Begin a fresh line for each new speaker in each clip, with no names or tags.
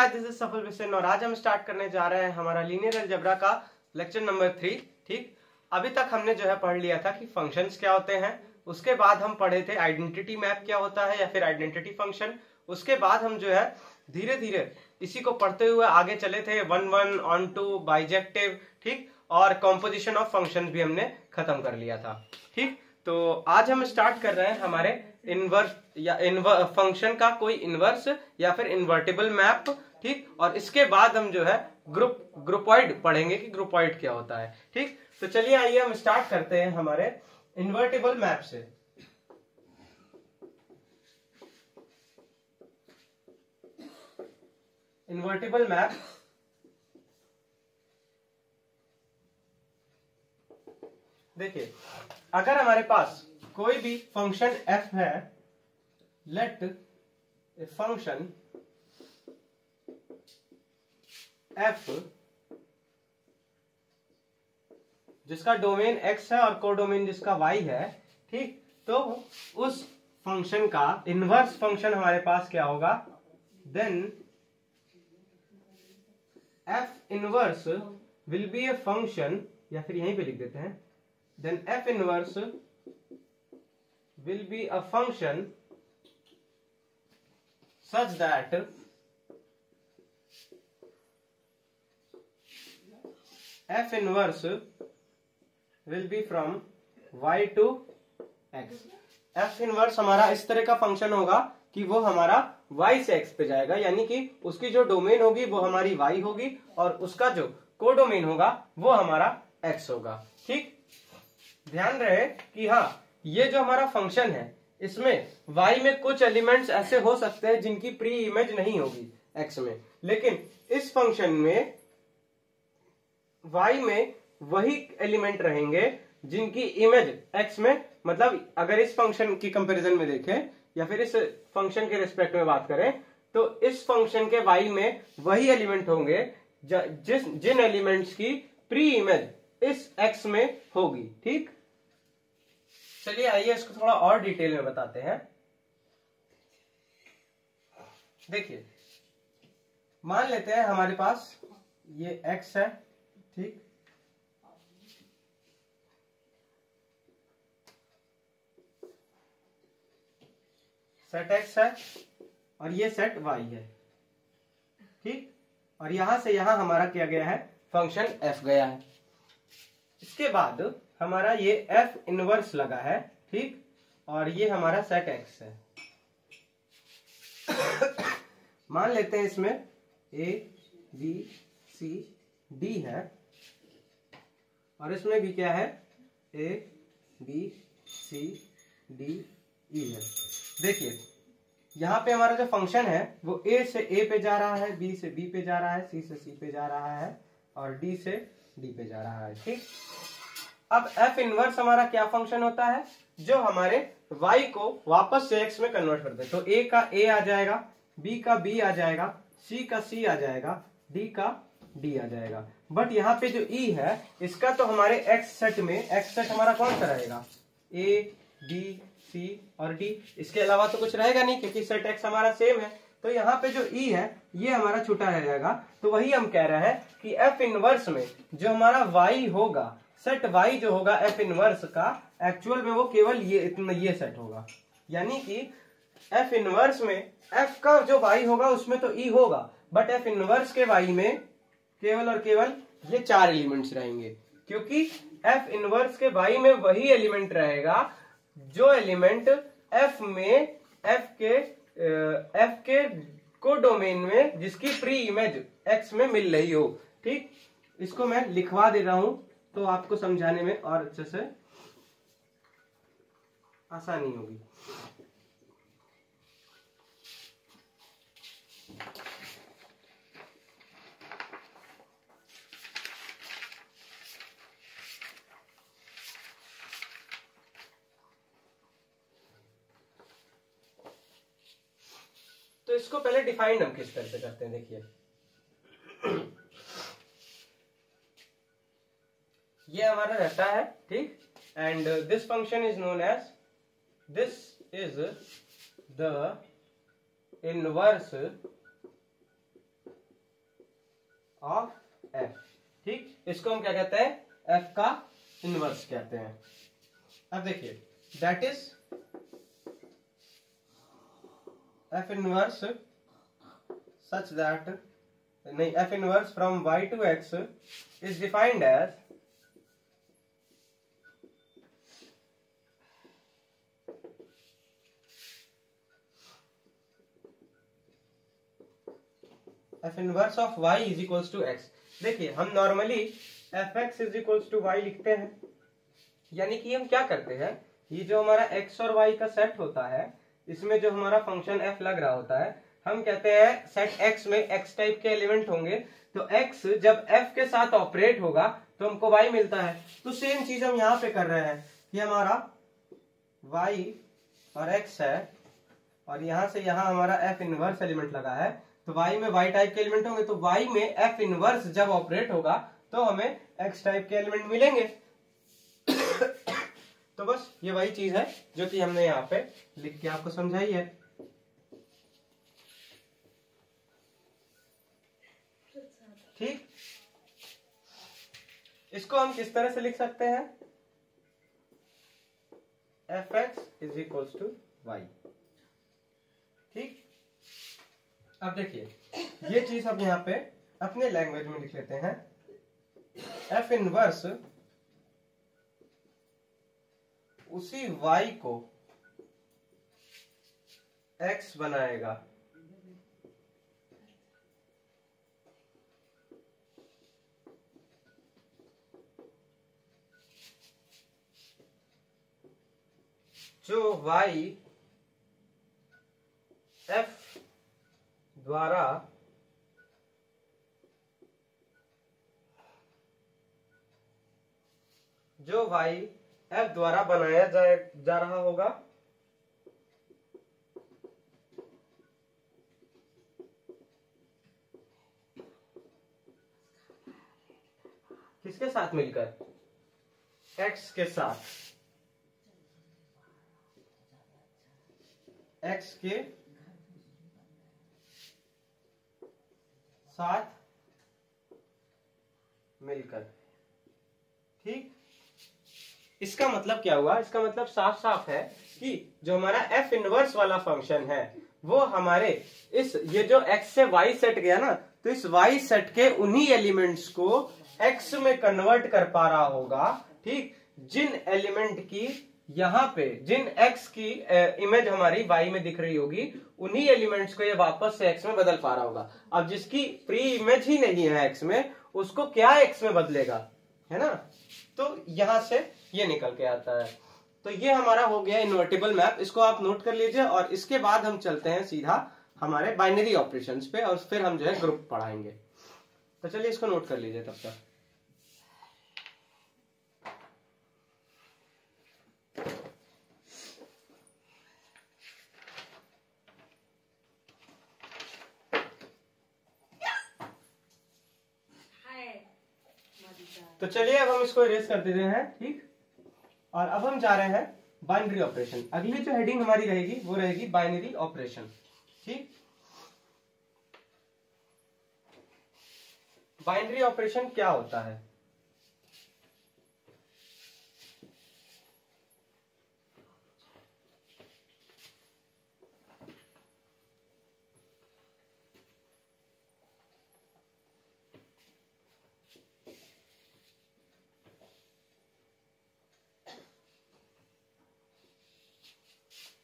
Guys, this is सफल vision और आज हम स्टार्ट करने जा रहे हैं हमारा लीनियर अलजेब्रा का लेक्चर नंबर 3। ठीक, अभी तक हमने जो है पढ़ लिया था कि फंक्शंस क्या होते हैं। उसके बाद हम पढ़े थे आइडेंटिटी मैप क्या होता है या फिर आइडेंटिटी फंक्शन। उसके बाद हम जो है धीरे धीरे इसी को पढ़ते हुए आगे चले थे 1-1, ऑन-टू, बाइजेक्टिव, ठीक, और कॉम्पोजिशन ऑफ फंक्शन भी हमने खत्म कर लिया था। ठीक, तो आज हम स्टार्ट कर रहे हैं हमारे इनवर्स या फंक्शन का कोई इनवर्स या फिर इन्वर्टिबल मैप। ठीक, और इसके बाद हम जो है ग्रुपॉइड पढ़ेंगे कि ग्रुपॉइड क्या होता है। ठीक, तो चलिए आइए हम स्टार्ट करते हैं हमारे इन्वर्टिबल मैप से। इन्वर्टिबल मैप देखिए, अगर हमारे पास कोई भी फंक्शन f है, लेट ए फंक्शन f जिसका डोमेन x है और कोडोमेन जिसका y है, ठीक, तो उस फंक्शन का इनवर्स फंक्शन हमारे पास क्या होगा, then f inverse will be a function, या फिर यहीं पे लिख देते हैं, then f inverse will be a function such that f inverse will be from y to x। f inverse हमारा इस तरह का फंक्शन होगा कि वो हमारा y से x पे जाएगा, यानी कि उसकी जो डोमेन होगी वो हमारी y होगी और उसका जो कोडोमेन होगा वो हमारा x होगा। ठीक, ध्यान रहे कि हाँ, ये जो हमारा फंक्शन है इसमें y में कुछ एलिमेंट्स ऐसे हो सकते हैं जिनकी प्री इमेज नहीं होगी x में, लेकिन इस फंक्शन में y में वही एलिमेंट रहेंगे जिनकी इमेज x में, मतलब अगर इस फंक्शन की कंपैरिजन में देखें या फिर इस फंक्शन के रिस्पेक्ट में बात करें तो इस फंक्शन के y में वही एलिमेंट होंगे जिन एलिमेंट्स की प्री इमेज इस x में होगी। ठीक, चलिए आइए इसको थोड़ा और डिटेल में बताते हैं। देखिए, मान लेते हैं हमारे पास ये x है, ठीक, सेट x है और ये सेट y है। ठीक, और यहां से यहां हमारा क्या गया है, फंक्शन f गया है। इसके बाद हमारा ये f इनवर्स लगा है, ठीक, और ये हमारा सेट x है। मान लेते हैं इसमें a b c d है और इसमें भी क्या है, a b c d e है। देखिए, यहाँ पे हमारा जो फंक्शन है वो a से a पे जा रहा है, b से b पे जा रहा है, c से c पे जा रहा है और d से d पे जा रहा है। ठीक, अब f इनवर्स हमारा क्या फंक्शन होता है, जो हमारे y को वापस से x में कन्वर्ट कर दे। तो a का a आ जाएगा, b का b आ जाएगा, c का c आ जाएगा, d का d आ जाएगा। बट यहाँ पे जो e है इसका तो हमारे x सेट में, x सेट हमारा कौन सा रहेगा, a b c और d, इसके अलावा तो कुछ रहेगा नहीं क्योंकि सेट x हमारा सेम है। तो यहाँ पे जो e है ये हमारा छूटा रह जाएगा। तो वही हम कह रहे हैं कि f इनवर्स में जो हमारा y होगा, सेट y जो होगा f इनवर्स का, एक्चुअल में वो केवल ये सेट होगा, यानी कि f इनवर्स में f का जो y होगा उसमें तो e होगा, बट f इनवर्स के y में केवल और केवल ये 4 एलिमेंट्स रहेंगे, क्योंकि f इनवर्स के y में वही एलिमेंट रहेगा जो एलिमेंट f में f के कोडोमेन में जिसकी प्री इमेज x में मिल रही हो। ठीक, इसको मैं लिखवा दे रहा हूं तो आपको समझाने में और अच्छे से आसानी होगी। तो इसको पहले डिफाइंड हम किस तरह से करते हैं। देखिए, ये हमारा रहता है, ठीक, and this function is known as, this is the inverse of f. ठीक, इसको हम क्या कहते हैं, एफ का इनवर्स कहते हैं। अब देखिए that is f inverse such that, नहीं, f inverse from y to x is defined as f inverse of y is equals to x। देखिए हम normally f x is equals to y लिखते हैं, यानी कि हम क्या करते हैं, ये जो हमारा x और y का सेट होता है, इसमें जो हमारा फंक्शन f लग रहा होता है, हम कहते हैं सेट x में x टाइप के एलिमेंट होंगे, तो x जब f के साथ ऑपरेट होगा तो हमको y मिलता है। तो सेम चीज हम यहाँ पे कर रहे हैं कि हमारा y और x है, और यहां से यहां हमारा f इनवर्स एलिमेंट लगा है, तो y में y टाइप के एलिमेंट होंगे, तो y में f इनवर्स जब ऑपरेट होगा तो हमें x टाइप के एलिमेंट मिलेंगे। तो बस ये वही चीज है जो कि हमने यहाँ पे लिख के आपको समझाई है। ठीक, इसको हम किस तरह से लिख सकते हैं, f x is equals to y. ठीक, अब देखिए ये चीज हम यहाँ पे अपने लैंग्वेज में लिख लेते हैं, एफ इनवर्स उसी y को x बनाएगा, जो y f द्वारा बनाया जा रहा होगा, किसके साथ मिलकर, x के साथ, x के साथ मिलकर। ठीक, इसका मतलब क्या हुआ, इसका मतलब साफ साफ है कि जो हमारा एफ इनवर्स वाला फंक्शन है वो हमारे इस ये जो x से y सेट गया ना, तो इस y सेट के उन्हीं एलिमेंट्स को x में कन्वर्ट कर पा रहा होगा। ठीक, जिन एलिमेंट की यहाँ पे जिन x की इमेज हमारी y में दिख रही होगी, उन्हीं एलिमेंट्स को ये वापस से x में बदल पा रहा होगा। अब जिसकी प्री इमेज ही नहीं है x में, उसको क्या x में बदलेगा, है ना, तो यहां से ये निकल के आता है। तो ये हमारा हो गया इन्वर्टिबल मैप, इसको आप नोट कर लीजिए, और इसके बाद हम चलते हैं सीधा हमारे बाइनरी ऑपरेशंस पे, और फिर हम जो है ग्रुप पढ़ाएंगे। तो चलिए इसको नोट कर लीजिए तब तक। तो चलिए अब हम इसको इरेज कर देते हैं। ठीक, और अब हम जा रहे हैं बाइनरी ऑपरेशन। अगली जो हेडिंग हमारी रहेगी वो रहेगी बाइनरी ऑपरेशन। ठीक, बाइनरी ऑपरेशन क्या होता है,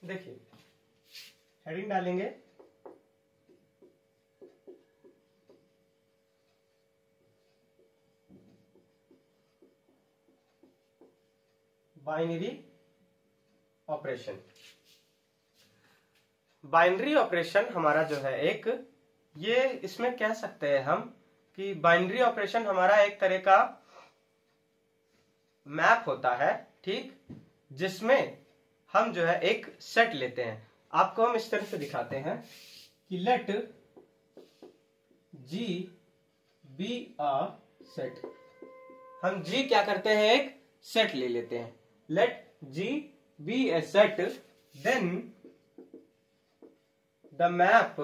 देखिए हेडिंग डालेंगे, बाइनरी ऑपरेशन। बाइनरी ऑपरेशन हमारा जो है एक, ये इसमें कह सकते हैं हम कि बाइनरी ऑपरेशन हमारा एक तरह का मैप होता है। ठीक, जिसमें हम जो है एक सेट लेते हैं। आपको हम इस तरह से दिखाते हैं कि let G be a set. हम G क्या करते हैं, एक सेट ले लेते हैं। Let G be a set, then the map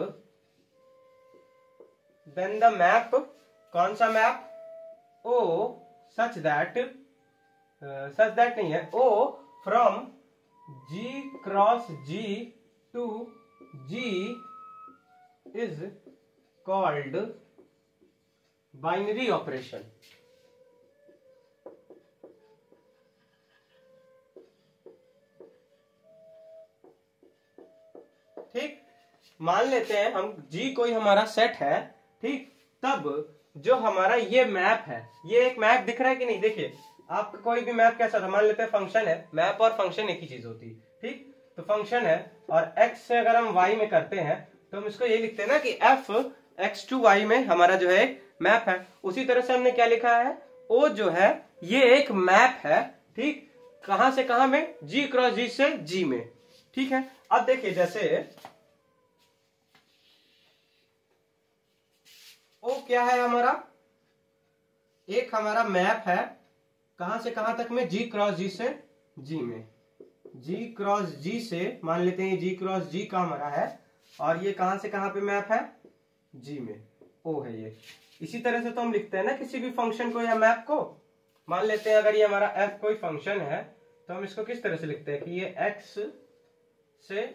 कौन सा मैप? ओ सच दैट नहीं है, o from G cross G to G is called binary operation. ठीक, मान लेते हैं हम G कोई हमारा सेट है, ठीक, तब जो हमारा ये मैप है, ये एक मैप दिख रहा है कि नहीं? देखिए आपका कोई भी मैप कैसा था, मान लेते हैं फंक्शन है, मैप और फंक्शन एक ही चीज होती है, ठीक। तो फंक्शन है और x से अगर हम y में करते हैं तो हम इसको ये लिखते हैं ना कि f x टू y में हमारा जो है मैप है। उसी तरह से हमने क्या लिखा है, o जो है ये एक मैप है, ठीक, कहां से कहां में? G क्रॉस G से G में, ठीक है। अब देखिए जैसे ओ क्या है हमारा, एक हमारा मैप है, कहां से कहां तक में? G क्रॉस G से G में, G क्रॉस G से मान लेते हैं G क्रॉस G का हमारा है, और ये कहां से कहां पे मैप है? G में, O है ये। इसी तरह से तो हम लिखते हैं ना किसी भी फंक्शन को या मैप को। मान लेते हैं अगर ये हमारा f कोई फंक्शन है तो हम इसको किस तरह से लिखते हैं कि ये x से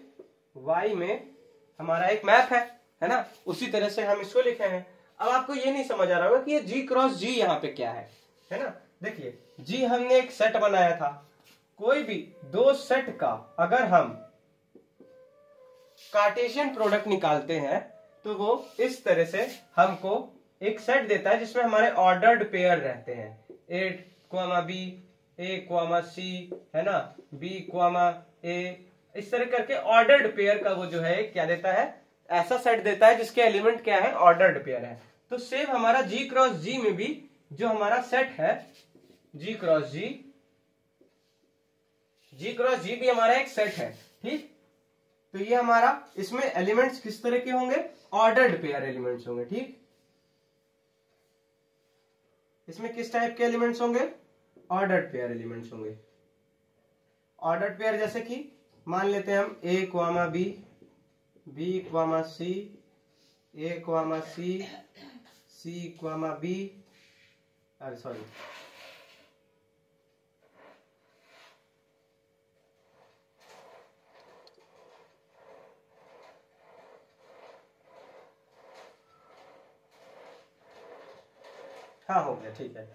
y में हमारा एक मैप है ना? उसी तरह से हम इसको लिखे हैं। अब आपको ये नहीं समझ आ रहा होगा कि ये G क्रॉस G यहाँ पे क्या है ना? देखिए G हमने एक सेट बनाया था, कोई भी दो सेट का अगर हम कार्टेशियन प्रोडक्ट निकालते हैं तो वो इस तरह से हमको एक सेट देता है जिसमें हमारे ऑर्डर्ड पेयर रहते हैं, A, B, A, C है ना, B, A, इस तरह करके ऑर्डर्ड पेयर का वो जो है क्या देता है, ऐसा सेट देता है जिसके एलिमेंट क्या है, ऑर्डर्ड पेयर है। तो सेम हमारा G क्रॉस G में भी जो हमारा सेट है G क्रॉस G भी हमारा एक सेट है, ठीक। तो ये हमारा इसमें एलिमेंट्स किस तरह के होंगे, ऑर्डर्ड पेयर एलिमेंट्स होंगे, ठीक। इसमें किस टाइप के एलिमेंट्स होंगे, ऑर्डर्ड पेयर एलिमेंट्स होंगे। ऑर्डर्ड पेयर जैसे कि मान लेते हैं हम A, B, B, C, A, C, B, अरे सॉरी, हाँ हो गया, ठीक है,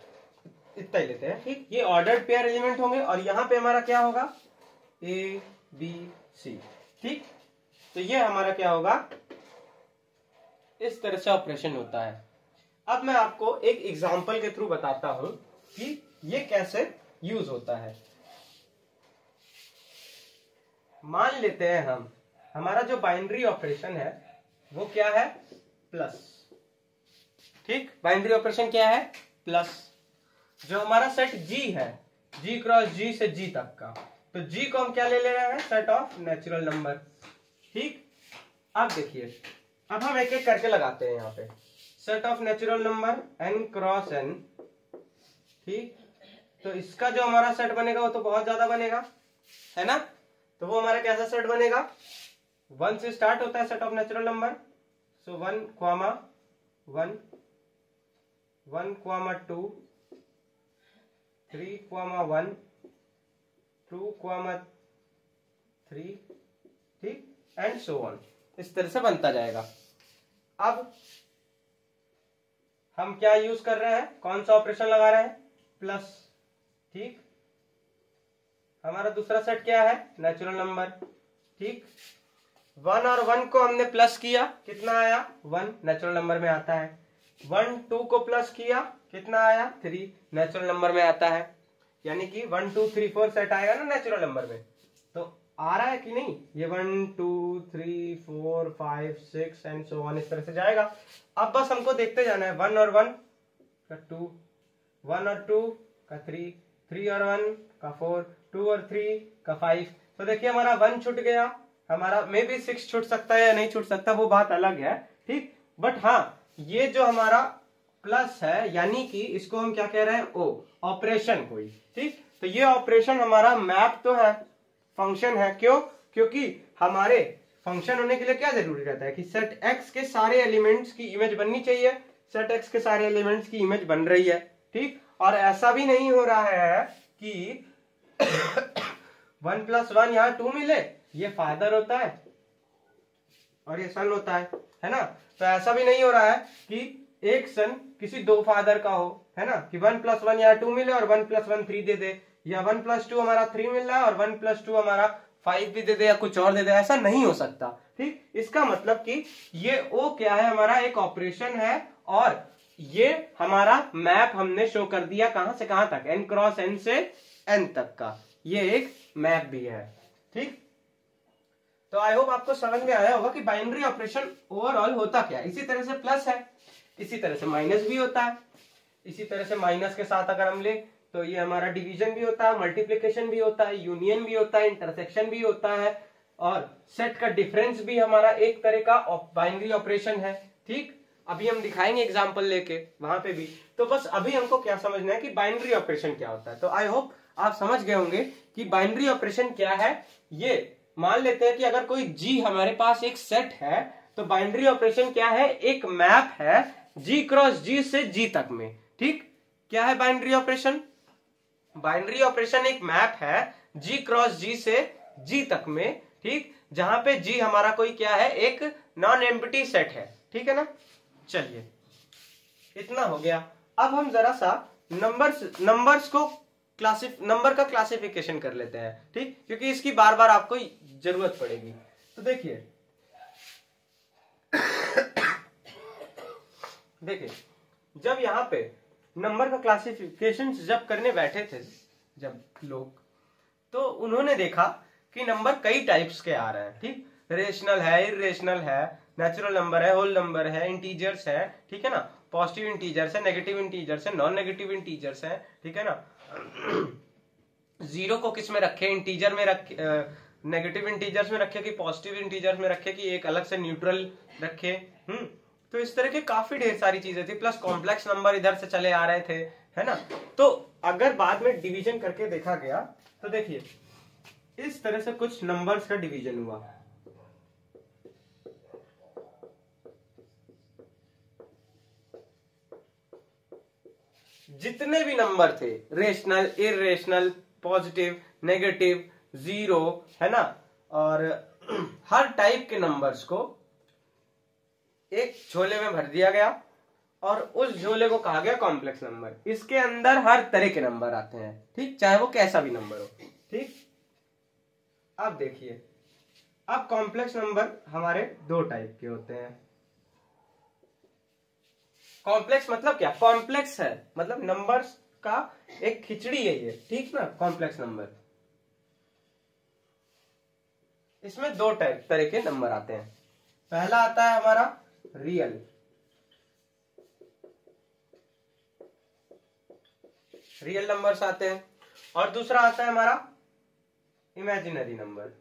इतना ही लेते हैं, ठीक। ये ऑर्डर्ड पेयर एलिमेंट होंगे और यहां पे हमारा क्या होगा, A, B, C, ठीक। तो ये हमारा क्या होगा, इस तरह से ऑपरेशन होता है। अब मैं आपको एक एग्जांपल के थ्रू बताता हूं कि ये कैसे यूज होता है। मान लेते हैं हम हमारा जो बाइनरी ऑपरेशन है वो क्या है, प्लस, ठीक। बाइनरी ऑपरेशन क्या है, प्लस। जो हमारा सेट G है, G क्रॉस G से G तक का, तो G को हम क्या ले रहे हैं, सेट ऑफ नेचुरल नंबर, ठीक। अब देखिए, अब हम एक एक करके लगाते हैं यहाँ पे, set of natural number n cross n, ठीक। तो इसका जो हमारा सेट बनेगा वो तो बहुत ज्यादा बनेगा, है ना। तो वो हमारा कैसा सेट बनेगा, 1 से स्टार्ट होता है सेट ऑफ नेचुरल नंबर, सो 1, 1, 1, 2, 3, 1, 2, 3, ठीक, एंड सो ऑन, इस तरह से बनता जाएगा। अब हम क्या यूज कर रहे हैं, कौन सा ऑपरेशन लगा रहे हैं, प्लस, ठीक। हमारा दूसरा सेट क्या है, नेचुरल नंबर, ठीक। 1 और 1 को हमने प्लस किया, कितना आया, 1 नेचुरल नंबर में आता है। 1, 2 को प्लस किया, कितना आया, 3 नेचुरल नंबर में आता है। यानी कि 1, 2, 3, 4 सेट आएगा ना नेचुरल नंबर में, तो आ रहा है कि नहीं, ये 1, 2, 3, 4, 5, 6 एंड सो ऑन, इस तरह से जाएगा। अब बस हमको देखते जाना है, 1 और 1 का 2, 1 और 2 का 3, 3 और 1 का 4, 2 और 3 का 5। तो देखिए हमारा 1 छूट गया, हमारा मे बी 6 छूट सकता है या नहीं छूट सकता, वो बात अलग है, ठीक। बट हाँ, ये जो हमारा प्लस है, यानी कि इसको हम क्या कह रहे हैं, ओ ऑपरेशन कोई, ठीक। तो ये ऑपरेशन हमारा मैप तो है, फंक्शन है, क्यों, क्योंकि हमारे फंक्शन होने के लिए क्या जरूरी रहता है कि सेट x के सारे एलिमेंट्स की इमेज बननी चाहिए, सेट एक्स के सारे एलिमेंट्स की इमेज बन रही है, ठीक। और ऐसा भी नहीं हो रहा है कि 1 + 1 यहाँ 2 मिले, ये फादर होता है और ये सन होता है ना। तो ऐसा भी नहीं हो रहा है कि एक सन किसी दो फादर का हो, है ना, कि 1 + 1 यहाँ 2 मिले और 1 + 1 3 दे दे, या 1 + 2 हमारा 3 मिल रहा है और 1 + 2 हमारा 5 भी दे दे या कुछ और दे दे, ऐसा नहीं हो सकता, ठीक। इसका मतलब कि ये ओ क्या है, हमारा एक ऑपरेशन है और ये हमारा मैप हमने शो कर दिया कहां से कहां तक, n × n से n तक का, ये एक मैप भी है, ठीक। तो आई होप आपको समझ में आया होगा कि बाइनरी ऑपरेशन ओवरऑल होता क्या है। इसी तरह से प्लस है, इसी तरह से माइनस भी होता है, इसी तरह से माइनस के साथ अगर हम ले तो ये हमारा डिवीजन भी होता है, मल्टीप्लिकेशन भी होता है, यूनियन भी होता है, इंटरसेक्शन भी होता है, और सेट का डिफरेंस भी हमारा एक तरह का बाइनरी ऑपरेशन है, ठीक। अभी हम दिखाएंगे एग्जांपल लेके वहां पे भी। तो बस अभी हमको क्या समझना है कि बाइनरी ऑपरेशन क्या होता है। तो आई होप आप समझ गए होंगे कि बाइनरी ऑपरेशन क्या है। ये मान लेते हैं कि अगर कोई जी हमारे पास एक सेट है तो बाइनरी ऑपरेशन क्या है, एक मैप है जी क्रॉस जी से जी तक में, ठीक। क्या है बाइनरी ऑपरेशन? बाइनरी ऑपरेशन एक मैप है जी क्रॉस जी से जी तक में, ठीक, जहां पे जी हमारा कोई क्या है, एक नॉन एम्प्टी सेट है, ठीक है ना। चलिए इतना हो गया। अब हम जरा सा नंबर्स को नंबर का क्लासिफिकेशन कर लेते हैं, ठीक, क्योंकि इसकी बार बार आपको जरूरत पड़ेगी। तो देखिए देखिए जब यहाँ पे नंबर का क्लासिफिकेशन जब करने बैठे थे जब लोग, तो उन्होंने देखा कि नंबर कई टाइप्स के आ रहे हैं, ठीक। रेशनल है, इरेशनल है, नेचुरल नंबर है, होल नंबर है, इंटीजर्स है, ठीक है ना, पॉजिटिव इंटीजर्स है, नेगेटिव इंटीजर्स है, नॉन नेगेटिव इंटीजर्स है, ठीक है ना। जीरो को किस में रखे, इंटीजर में रखे, नेगेटिव इंटीजर्स में रखे कि पॉजिटिव इंटीजर्स में रखे कि एक अलग से न्यूट्रल रखे, तो इस तरह के काफी ढेर सारी चीजें थी। प्लस कॉम्प्लेक्स नंबर इधर से चले आ रहे थे, है ना। तो अगर बाद में डिवीजन करके देखा गया तो देखिए इस तरह से कुछ नंबर्स का डिवीजन हुआ। जितने भी नंबर थे, rational, irrational, positive, negative, zero, है ना, और हर टाइप के नंबर्स को एक झोले में भर दिया गया और उस झोले को कहा गया कॉम्प्लेक्स नंबर। इसके अंदर हर तरह के नंबर आते हैं, ठीक, चाहे वो कैसा भी नंबर हो, ठीक। अब देखिए, अब कॉम्प्लेक्स नंबर हमारे दो टाइप के होते हैं। कॉम्प्लेक्स मतलब क्या, कॉम्प्लेक्स है मतलब नंबर्स का एक खिचड़ी है ये, ठीक ना, कॉम्प्लेक्स नंबर। इसमें दो तरह के नंबर आते हैं। पहला आता है हमारा रियल, रियल नंबर्स आते हैं, और दूसरा आता है हमारा इमेजिनरी नंबर।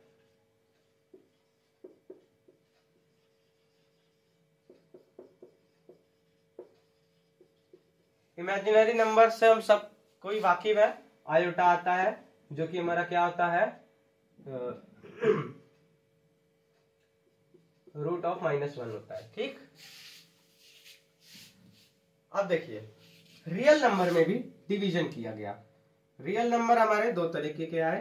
इमेजिनरी नंबर से हम सब कोई वाकिफ है। आयोटा आता है जो कि हमारा क्या होता है, √-1 होता है, ठीक। अब देखिए रियल नंबर में भी डिवीजन किया गया। रियल नंबर हमारे दो तरीके के आए।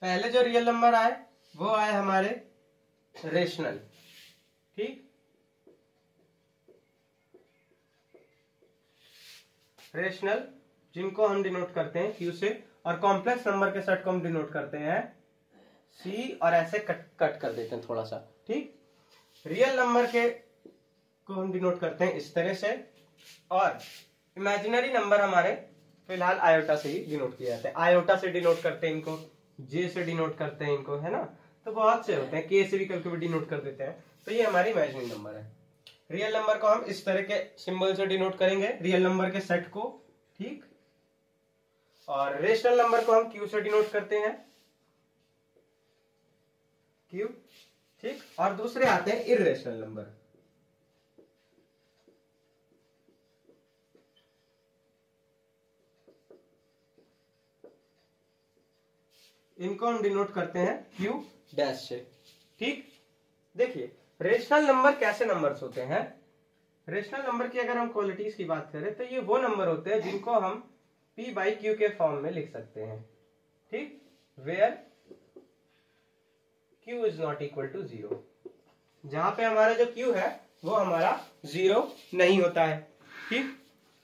पहले जो रियल नंबर आए वो आए हमारे रेशनल, ठीक। रेशनल जिनको हम डिनोट करते हैं Q से, और कॉम्प्लेक्स नंबर के सेट को हम डिनोट करते हैं C, और ऐसे कट कर देते हैं थोड़ा सा, ठीक। रियल नंबर के को हम डिनोट करते हैं इस तरह से, और इमेजिनरी नंबर हमारे फिलहाल आयोटा से ही डिनोट किया जाता है। आयोटा से डिनोट करते हैं इनको, J से डिनोट करते हैं इनको, है ना। तो बहुत से होते हैं, K से भी कभी डिनोट कर देते हैं। तो ये हमारी इमेजिनरी नंबर है। रियल नंबर को हम इस तरह के सिंबल से डिनोट करेंगे, रियल नंबर के सेट को, ठीक। और रेशनल नंबर को हम Q से डिनोट करते हैं, Q, ठीक। और दूसरे आते हैं इरेशनल नंबर। इनको हम डिनोट करते हैं Q, डैश से। ठीक, देखिए रेशनल नंबर कैसे नंबर्स होते हैं। रेशनल नंबर की अगर हम क्वालिटीज की बात करें तो ये वो नंबर होते हैं जिनको हम p बाई क्यू के फॉर्म में लिख सकते हैं। ठीक, where q is not equal to 0, जहां पे हमारा जो q है वो हमारा 0 नहीं होता है। ठीक,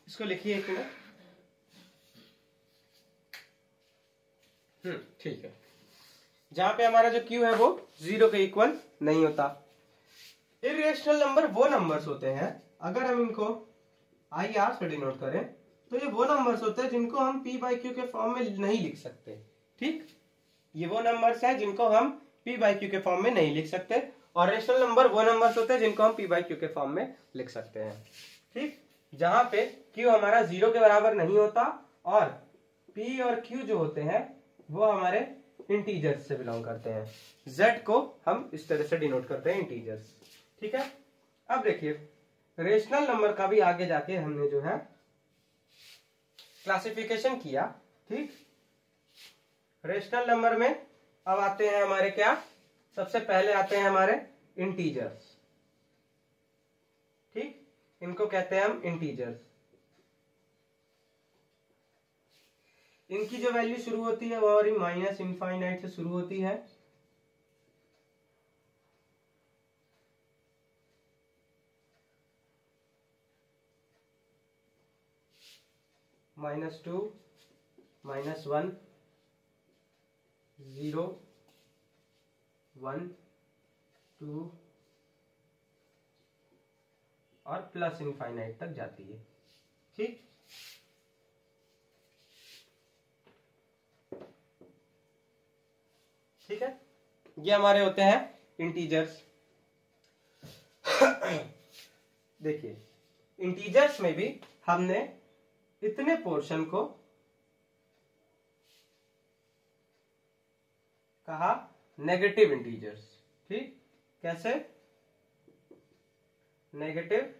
इसको लिखिए एक मिनट। ठीक है, जहां पे हमारा जो q है वो 0 के इक्वल नहीं होता। इरेशनल नंबर वो नंबर्स होते हैं, अगर हम इनको आई आर से डिनोट करें तो ये वो नंबर्स होते हैं जिनको हम p बाई क्यू के फॉर्म में नहीं लिख सकते। ठीक, ये वो नंबर्स हैं जिनको हम p बाई क्यू के फॉर्म में नहीं लिख सकते, और रेशनल नंबर वो नंबर्स होते हैं जिनको हम p बाई क्यू के फॉर्म में लिख सकते हैं। ठीक, जहां पे q हमारा 0 के बराबर नहीं होता और p और q जो होते हैं वो हमारे इंटीजर्स से बिलोंग करते हैं। z को हम इस तरह से डिनोट करते हैं इंटीजर्स। ठीक है, अब देखिए रेशनल नंबर का भी आगे जाके हमने जो है क्लासिफिकेशन किया। ठीक, रेशनल नंबर में अब आते हैं हमारे क्या, सबसे पहले आते हैं हमारे इंटीजर्स। ठीक, इनको कहते हैं हम इंटीजर्स। इनकी जो वैल्यू शुरू होती है वो और माइनस इनफाइनाइट से शुरू होती है। -2, -1, 0, 1, 2 और प्लस इनफाइनाइट तक जाती है। ठीक, ठीक है, ये हमारे होते हैं इंटीजर्स। देखिए इंटीजर्स में भी हमने इतने पोर्शन को कहा नेगेटिव इंटीजर्स। ठीक, कैसे, नेगेटिव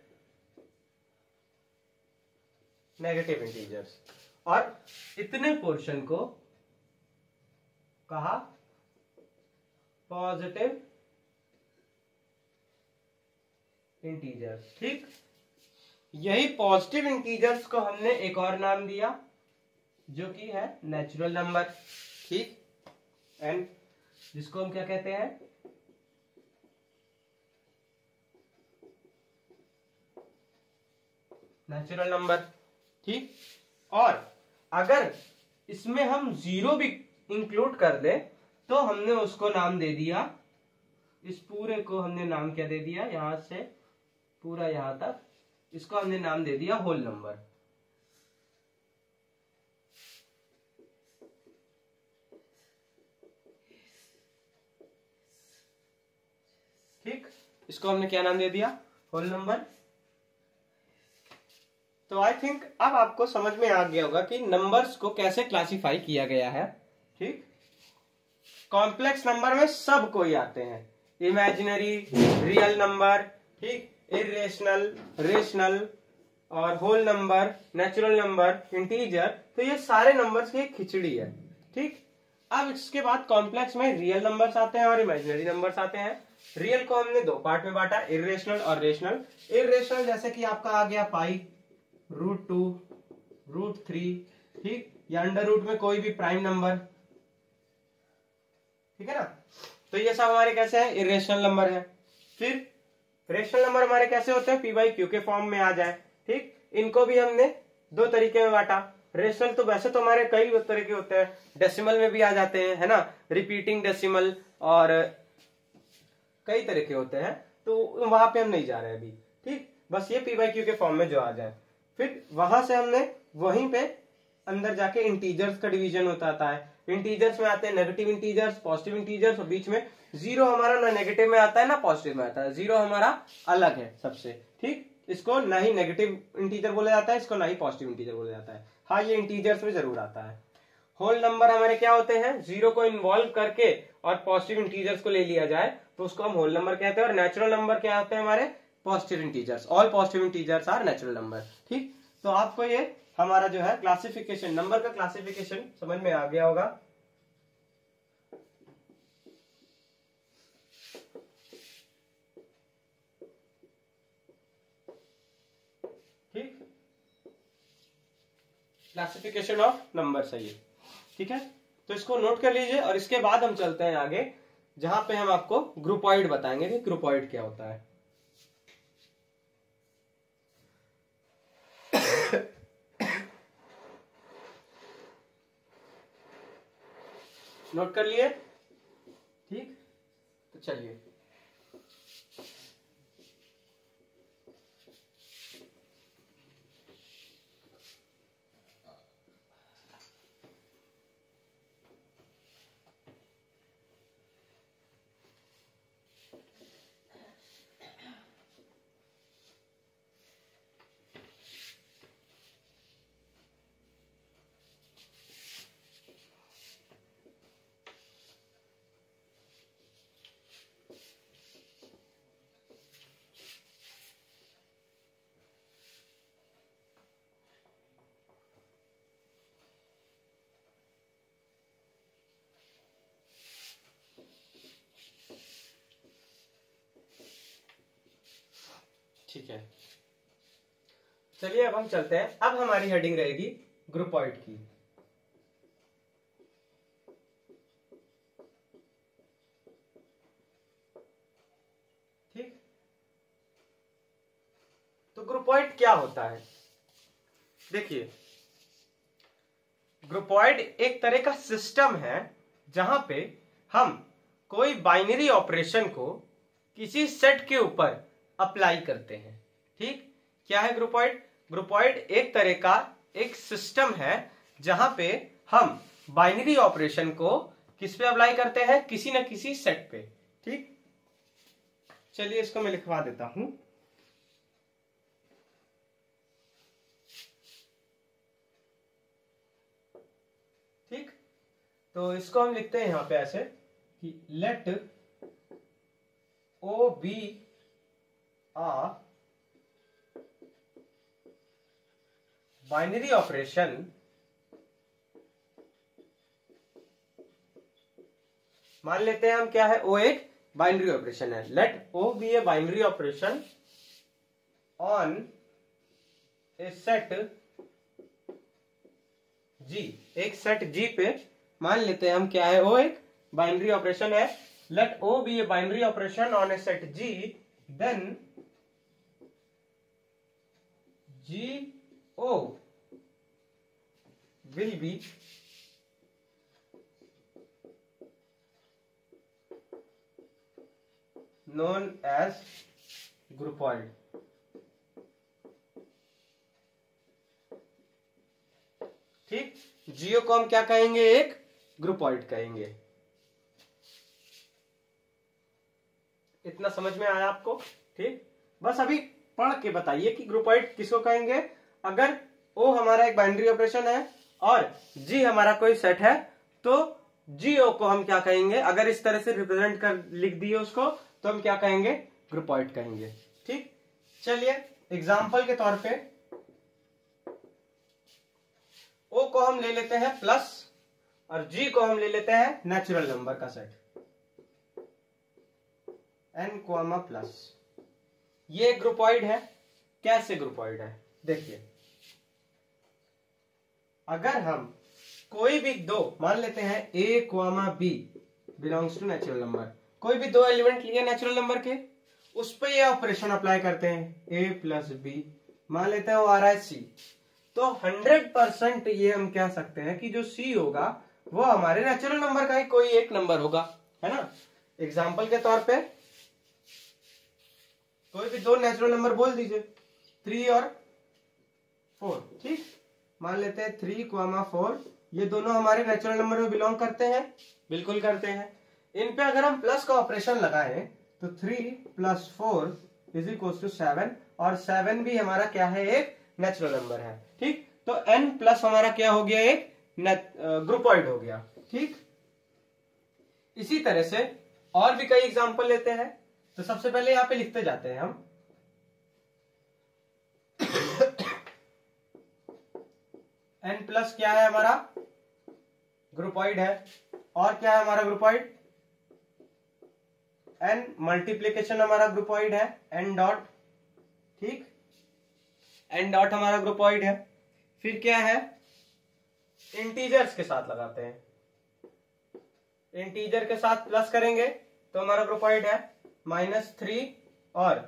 इंटीजर्स, और इतने पोर्शन को कहा पॉजिटिव इंटीजर्स। ठीक, यही पॉजिटिव इंटीजर्स को हमने एक और नाम दिया जो कि है नेचुरल नंबर। ठीक, एंड जिसको हम क्या कहते हैं, नेचुरल नंबर। ठीक, और अगर इसमें हम 0 भी इंक्लूड कर ले तो हमने उसको नाम दे दिया, इस पूरे को हमने नाम क्या दे दिया, यहां से पूरा यहां तक, इसको हमने नाम दे दिया होल नंबर। ठीक, इसको हमने क्या नाम दे दिया, होल नंबर। तो आई थिंक अब आपको समझ में आ गया होगा कि नंबर्स को कैसे क्लासिफाई किया गया है। ठीक, कॉम्प्लेक्स नंबर में सब कोई आते हैं, इमेजिनरी, रियल नंबर, ठीक, इरेशनल, रेशनल और whole number, natural number, integer, तो ये सारे नंबर्स की एक खिचड़ी है। ठीक, अब इसके बाद कॉम्प्लेक्स में रियल नंबर्स आते हैं और इमेजिनरी नंबर्स आते हैं। रियल को हमने 2 पार्ट में बांटा, इरेशनल और रेशनल। इरेशनल जैसे कि आपका आ गया पाई, √2, √3, ठीक, या अंडर रूट में कोई भी प्राइम नंबर। ठीक है ना, तो ये सब हमारे कैसे हैं, इरेशनल नंबर है। फिर रेशनल नंबर हमारे कैसे होते हैं, p बाई क्यू के फॉर्म में आ जाए। ठीक, इनको भी हमने 2 तरीके में बांटा। रेशनल तो वैसे तो हमारे कई तरह के होते हैं, डेसिमल में भी आ जाते हैं, है ना, रिपीटिंग डेसिमल और कई तरह के होते हैं, तो वहां पे हम नहीं जा रहे अभी। ठीक, बस ये p बाई क्यू के फॉर्म में जो आ जाए। फिर वहां से हमने वहीं पे अंदर जाके इंटीजर्स का डिवीजन होता आता है। इंटीजर्स में आते हैं नेगेटिव इंटीजर्स, पॉजिटिव इंटीजर्स, और बीच में 0 हमारा ना नेगेटिव में आता है ना पॉजिटिव में आता है, 0 हमारा अलग है सबसे। ठीक, इसको ना ही नेगेटिव इंटीजर बोला जाता है, इसको ना ही पॉजिटिव इंटीजर बोला जाता है। हाँ, ये इंटीजर्स में जरूर आता है। होल नंबर हमारे क्या होते हैं, 0 को इन्वॉल्व करके और पॉजिटिव इंटीजर्स को ले लिया जाए तो उसको हम होल नंबर कहते हैं। और नेचुरल नंबर क्या होते हैं हमारे, positive integers. All positive integers are natural number. ठीक, तो आपको ये हमारा जो है क्लासिफिकेशन, नंबर का क्लासिफिकेशन समझ में आ गया होगा। क्लासिफिकेशन ऑफ नंबर्स है ये, ठीक है। तो इसको नोट कर लीजिए और इसके बाद हम चलते हैं आगे, जहां पे हम आपको ग्रुपॉइड बताएंगे कि ग्रुपॉइड क्या होता है। नोट कर लिए, ठीक। तो चलिए ठीक है, चलिए अब हम चलते हैं। अब हमारी हेडिंग रहेगी ग्रुपॉइड की। ठीक, तो ग्रुपॉइड क्या होता है? देखिए, ग्रुपॉइड एक तरह का सिस्टम है जहां पे हम कोई बाइनरी ऑपरेशन को किसी सेट के ऊपर अप्लाई करते हैं। ठीक, क्या है ग्रुपॉइड? ग्रुपॉइड एक तरह का एक सिस्टम है जहां पे हम बाइनरी ऑपरेशन को किस पे अप्लाई करते हैं? किसी न किसी सेट पे। ठीक, चलिए इसको मैं लिखवा देता हूं। ठीक, तो इसको हम लिखते हैं यहां पे ऐसे कि let o be a binary operation मान लेते हैं हम क्या है, ओ एक बाइनरी ऑपरेशन है। Let o be a binary operation on a set G, एक सेट जी पे मान लेते हैं हम क्या है, ओ एक बाइनरी ऑपरेशन है। Let o be a binary operation on a set G, then GO will be known as groupoid। ठीक, GO को हम क्या कहेंगे? एक ग्रुपॉइड कहेंगे। इतना समझ में आया आपको? ठीक, बस अभी पढ़ के बताइए कि ग्रुपॉइड किसको कहेंगे। अगर ओ हमारा एक बाइनरी ऑपरेशन है और जी हमारा कोई सेट है, तो जीओ को हम क्या कहेंगे? अगर इस तरह से रिप्रेजेंट कर लिख दिए उसको, तो हम क्या कहेंगे? ग्रुपॉइड कहेंगे। ठीक, चलिए एग्जाम्पल के तौर पे ओ को हम ले लेते हैं प्लस और जी को हम ले लेते हैं नेचुरल नंबर का सेट n कोमा प्लस। ये ग्रुपॉइड है। कैसे ग्रुपॉइड है? देखिए, अगर हम कोई भी दो मान लेते हैं a comma b belongs to natural number, कोई भी दो एलिमेंट लिए नेचुरल नंबर के, उस पर ये ऑपरेशन अप्लाई करते हैं a प्लस बी, मान लेते हैं वो आ रहा है c, तो 100% ये हम कह सकते हैं कि जो c होगा वो हमारे नेचुरल नंबर का ही कोई एक नंबर होगा, है ना। एग्जाम्पल के तौर पे कोई भी दो नेचुरल नंबर बोल दीजिए, 3 और 4। ठीक, मान लेते हैं 3 कोमा 4, ये दोनों हमारे नेचुरल नंबर में बिलोंग करते हैं, बिल्कुल करते हैं। इन पे अगर हम प्लस का ऑपरेशन लगाएं तो 3 प्लस 4 इज इक्वल टू 7, और 7 भी हमारा क्या है? एक नेचुरल नंबर है। ठीक, तो n प्लस हमारा क्या हो गया? एक ग्रुपॉइड हो गया। ठीक, इसी तरह से और भी कई एग्जांपल लेते हैं। तो सबसे पहले यहां पे लिखते जाते हैं हम n प्लस क्या है हमारा? ग्रुपॉइड है। और क्या है हमारा ग्रुपॉइड? n मल्टीप्लीकेशन हमारा ग्रुपॉइड है, n डॉट। ठीक, n डॉट हमारा ग्रुपॉइड है। फिर क्या है? इंटीजर्स के साथ लगाते हैं। इंटीजर के साथ प्लस करेंगे तो हमारा ग्रुपॉइड है -3 और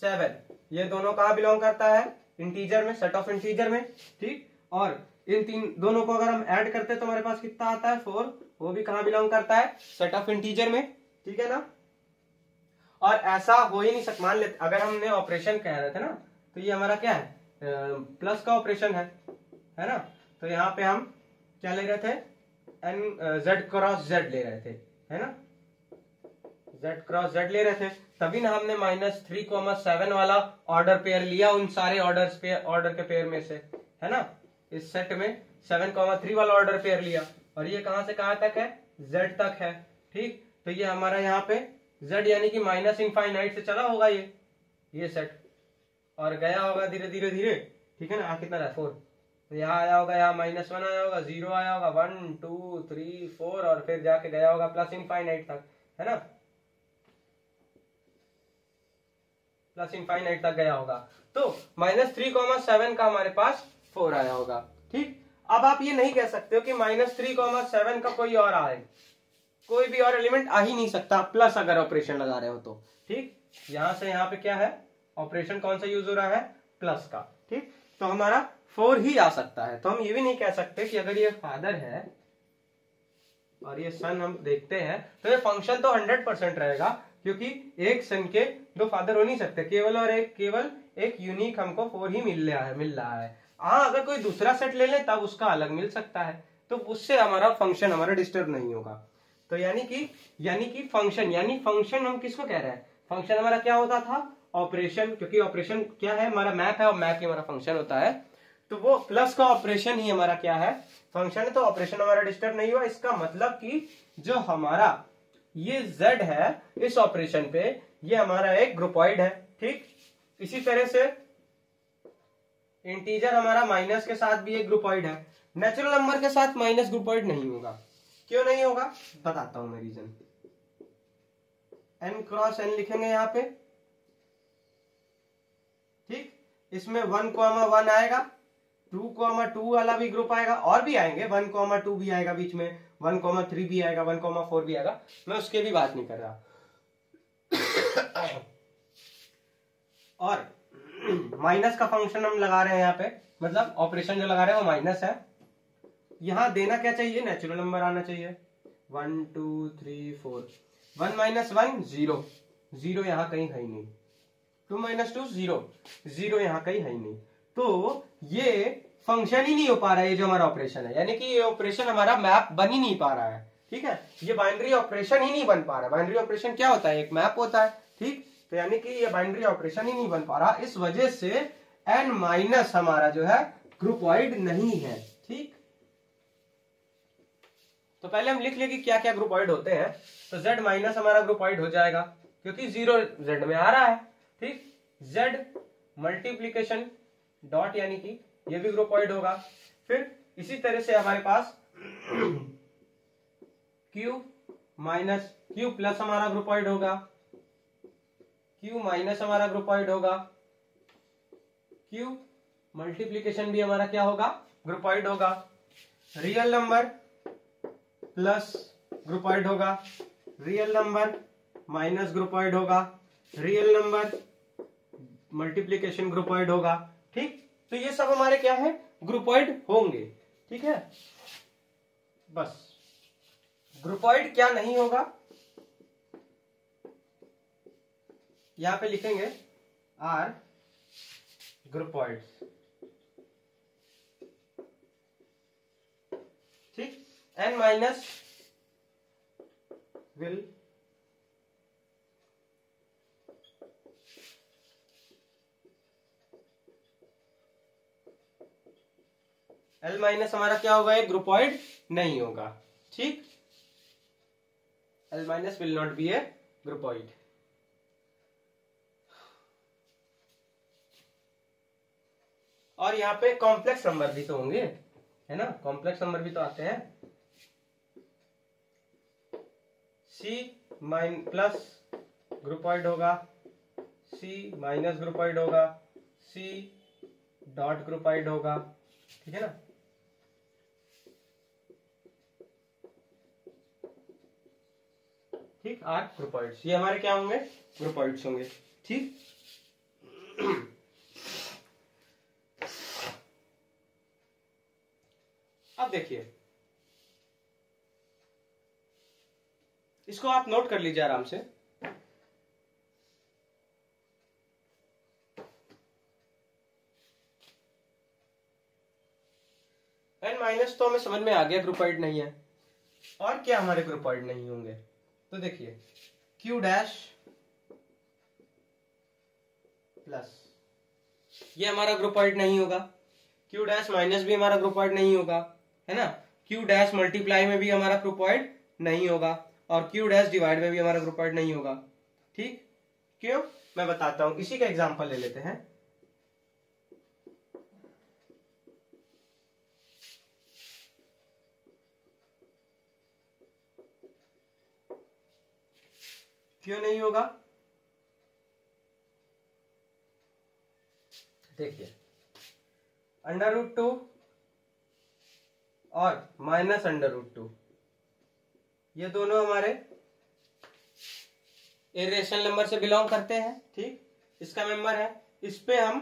7। ये दोनों कहाँ बिलोंग करता है? इंटीजर में, सेट ऑफ इंटीजर में। ठीक, और इन तीन दोनों को अगर हम ऐड करते हैं तो हमारे पास कितना आता है? 4। वो भी कहाँ बिलोंग करता है? सेट ऑफ इंटीजर में। ठीक है ना? और ऐसा हो ही नहीं सकता। मान लेते अगर हमने ऑपरेशन कह रहे थे ना, तो ये हमारा क्या है? प्लस का ऑपरेशन है ना? तो यहाँ पे हम क्या ले रहे थे? z क्रॉस z ले रहे थे, है ना? z क्रॉस z ले रहे थे, तभी ना हमने -3,7 वाला ऑर्डर पेयर लिया उन सारे ऑर्डर के पेयर में से, है ना? इस सेट में 7,3 वाला ऑर्डर पेयर लिया, और ये कहां से कहां तक है? z तक है। ठीक, तो ये हमारा यहाँ पे z यानी कि -इनफाइनाइट से चला होगा ये सेट, और गया होगा धीरे धीरे धीरे। ठीक है ना? कितना रहा? 4। तो यहाँ आया होगा, यहाँ -1 आया होगा, 0 आया होगा, 1 2 3 4, और फिर जाके गया होगा प्लस इनफाइनाइट तक, है ना? प्लस इनफाइनाइट तक गया होगा। तो -3,7 का हमारे पास 4 आया होगा। ठीक, अब आप ये नहीं कह सकते हो कि -3,7 का कोई और आए, कोई भी और एलिमेंट आ ही नहीं सकता प्लस अगर ऑपरेशन लगा रहे हो तो। ठीक, यहां से यहां पे क्या है? ऑपरेशन कौन सा यूज हो रहा है? प्लस का। ठीक, तो हमारा 4 ही आ सकता है। तो हम ये भी नहीं कह सकते कि अगर ये फादर है और ये सन हम देखते हैं तो ये फंक्शन तो 100% रहेगा, क्योंकि एक सन के दो फादर हो नहीं सकते। केवल एक यूनिक हमको 4 ही मिल रहा है। हाँ, अगर कोई दूसरा सेट ले ले तब उसका अलग मिल सकता है, तो उससे हमारा फंक्शन हमारा डिस्टर्ब नहीं होगा। तो यानी कि फंक्शन हम किसको कह रहे हैं? फंक्शन हमारा क्या होता था? ऑपरेशन, क्योंकि ऑपरेशन क्या है? हमारा मैप है, और मैप ही हमारा फंक्शन होता है। तो वो प्लस का ऑपरेशन ही हमारा क्या है? फंक्शन है। तो ऑपरेशन हमारा डिस्टर्ब नहीं हुआ। इसका मतलब कि जो हमारा ये z है इस ऑपरेशन पे, ये हमारा एक ग्रुपॉइड है। ठीक, इसी तरह से इंटीजर हमारा माइनस के साथ भी एक ग्रुपॉइड है। नेचुरल नंबर के साथ माइनस ग्रुपॉइड नहीं होगा। क्यों नहीं होगा? बताता हूं मैं रीजन। n क्रॉस n लिखेंगे यहाँ पे। ठीक, इसमें 1,1 आएगा, 2,2 वाला भी ग्रुप आएगा, और भी आएंगे, 1,2 भी आएगा बीच में, 1,3 भी आएगा, 1,4 भी आएगा। मैं उसके भी बात नहीं कर रहा। और माइनस का फंक्शन हम लगा रहे हैं यहाँ पे, मतलब ऑपरेशन जो लगा रहे हैं वो माइनस है। यहां देना क्या चाहिए? नेचुरल नंबर आना चाहिए। 1 2 3 4, 1 - 1 0, 0 यहाँ कहीं है ही नहीं। 2 - 2 0, 0 यहाँ कहीं है ही नहीं। तो ये फंक्शन ही नहीं हो पा रहा है, ये जो हमारा ऑपरेशन है, यानी कि ये ऑपरेशन हमारा मैप बन ही नहीं पा रहा है। ठीक है, ये बाइनरी ऑपरेशन ही नहीं बन पा रहा है। बाइनरी ऑपरेशन क्या होता है? एक मैप होता है। ठीक, तो यानी कि ये बाइनरी ऑपरेशन ही नहीं बन पा रहा, इस वजह से n- हमारा जो है ग्रुपॉइड नहीं है। ठीक, तो पहले हम लिख ले कि क्या क्या ग्रुपॉइड होते हैं। तो z- हमारा ग्रुपॉइड हो जाएगा, क्योंकि 0 z में आ रहा है। ठीक, z मल्टीप्लीकेशन डॉट, यानी कि ये भी ग्रुपॉइड होगा। फिर इसी तरह से हमारे पास q माइनस q प्लस हमारा ग्रुपॉइड होगा, q माइनस हमारा ग्रुपॉइड होगा, q मल्टीप्लीकेशन भी हमारा क्या होगा? ग्रुपॉइड होगा। रियल नंबर प्लस ग्रुपॉइड होगा, रियल नंबर माइनस ग्रुपॉइड होगा, रियल नंबर मल्टीप्लीकेशन ग्रुपॉइड होगा। ठीक, तो ये सब हमारे क्या है? ग्रुपॉइड होंगे। ठीक है, बस ग्रुपॉइड क्या नहीं होगा यहां पे लिखेंगे आर ग्रुपॉइड। ठीक, n minus will L minus हमारा क्या होगा? एक ग्रुपॉइड नहीं होगा। ठीक, L minus will not be a groupoid. और यहाँ पे कॉम्प्लेक्स नंबर भी तो होंगे, है ना? कॉम्प्लेक्स नंबर भी तो आते हैं। C माइन प्लस ग्रुपॉइड होगा, C माइनस ग्रुपॉइड होगा, C डॉट ग्रुपॉइड होगा। ठीक है ना? ठीक, आर ग्रुपॉइड्स, ये हमारे क्या होंगे, ग्रुपॉइड्स होंगे। ठीक, अब देखिए इसको आप नोट कर लीजिए आराम से। एन माइनस तो हमें समझ में आ गया ग्रुपॉइड नहीं है, और क्या हमारे ग्रुपॉइड नहीं होंगे, तो देखिए क्यू डैश प्लस ये हमारा ग्रुपॉइड नहीं होगा, क्यू डैश माइनस भी हमारा ग्रुपॉइड नहीं होगा, है ना, क्यू डैश मल्टीप्लाई में भी हमारा ग्रुपॉइड नहीं होगा, और क्यू डैश डिवाइड में भी हमारा ग्रुपॉइड नहीं होगा। ठीक, क्यों, मैं बताता हूं, इसी का एग्जांपल ले लेते हैं। क्यों नहीं होगा, देखिए √2 और -√2 ये दोनों हमारे इरेशनल नंबर से बिलोंग करते हैं। ठीक, इसका मेंबर है, इस पे हम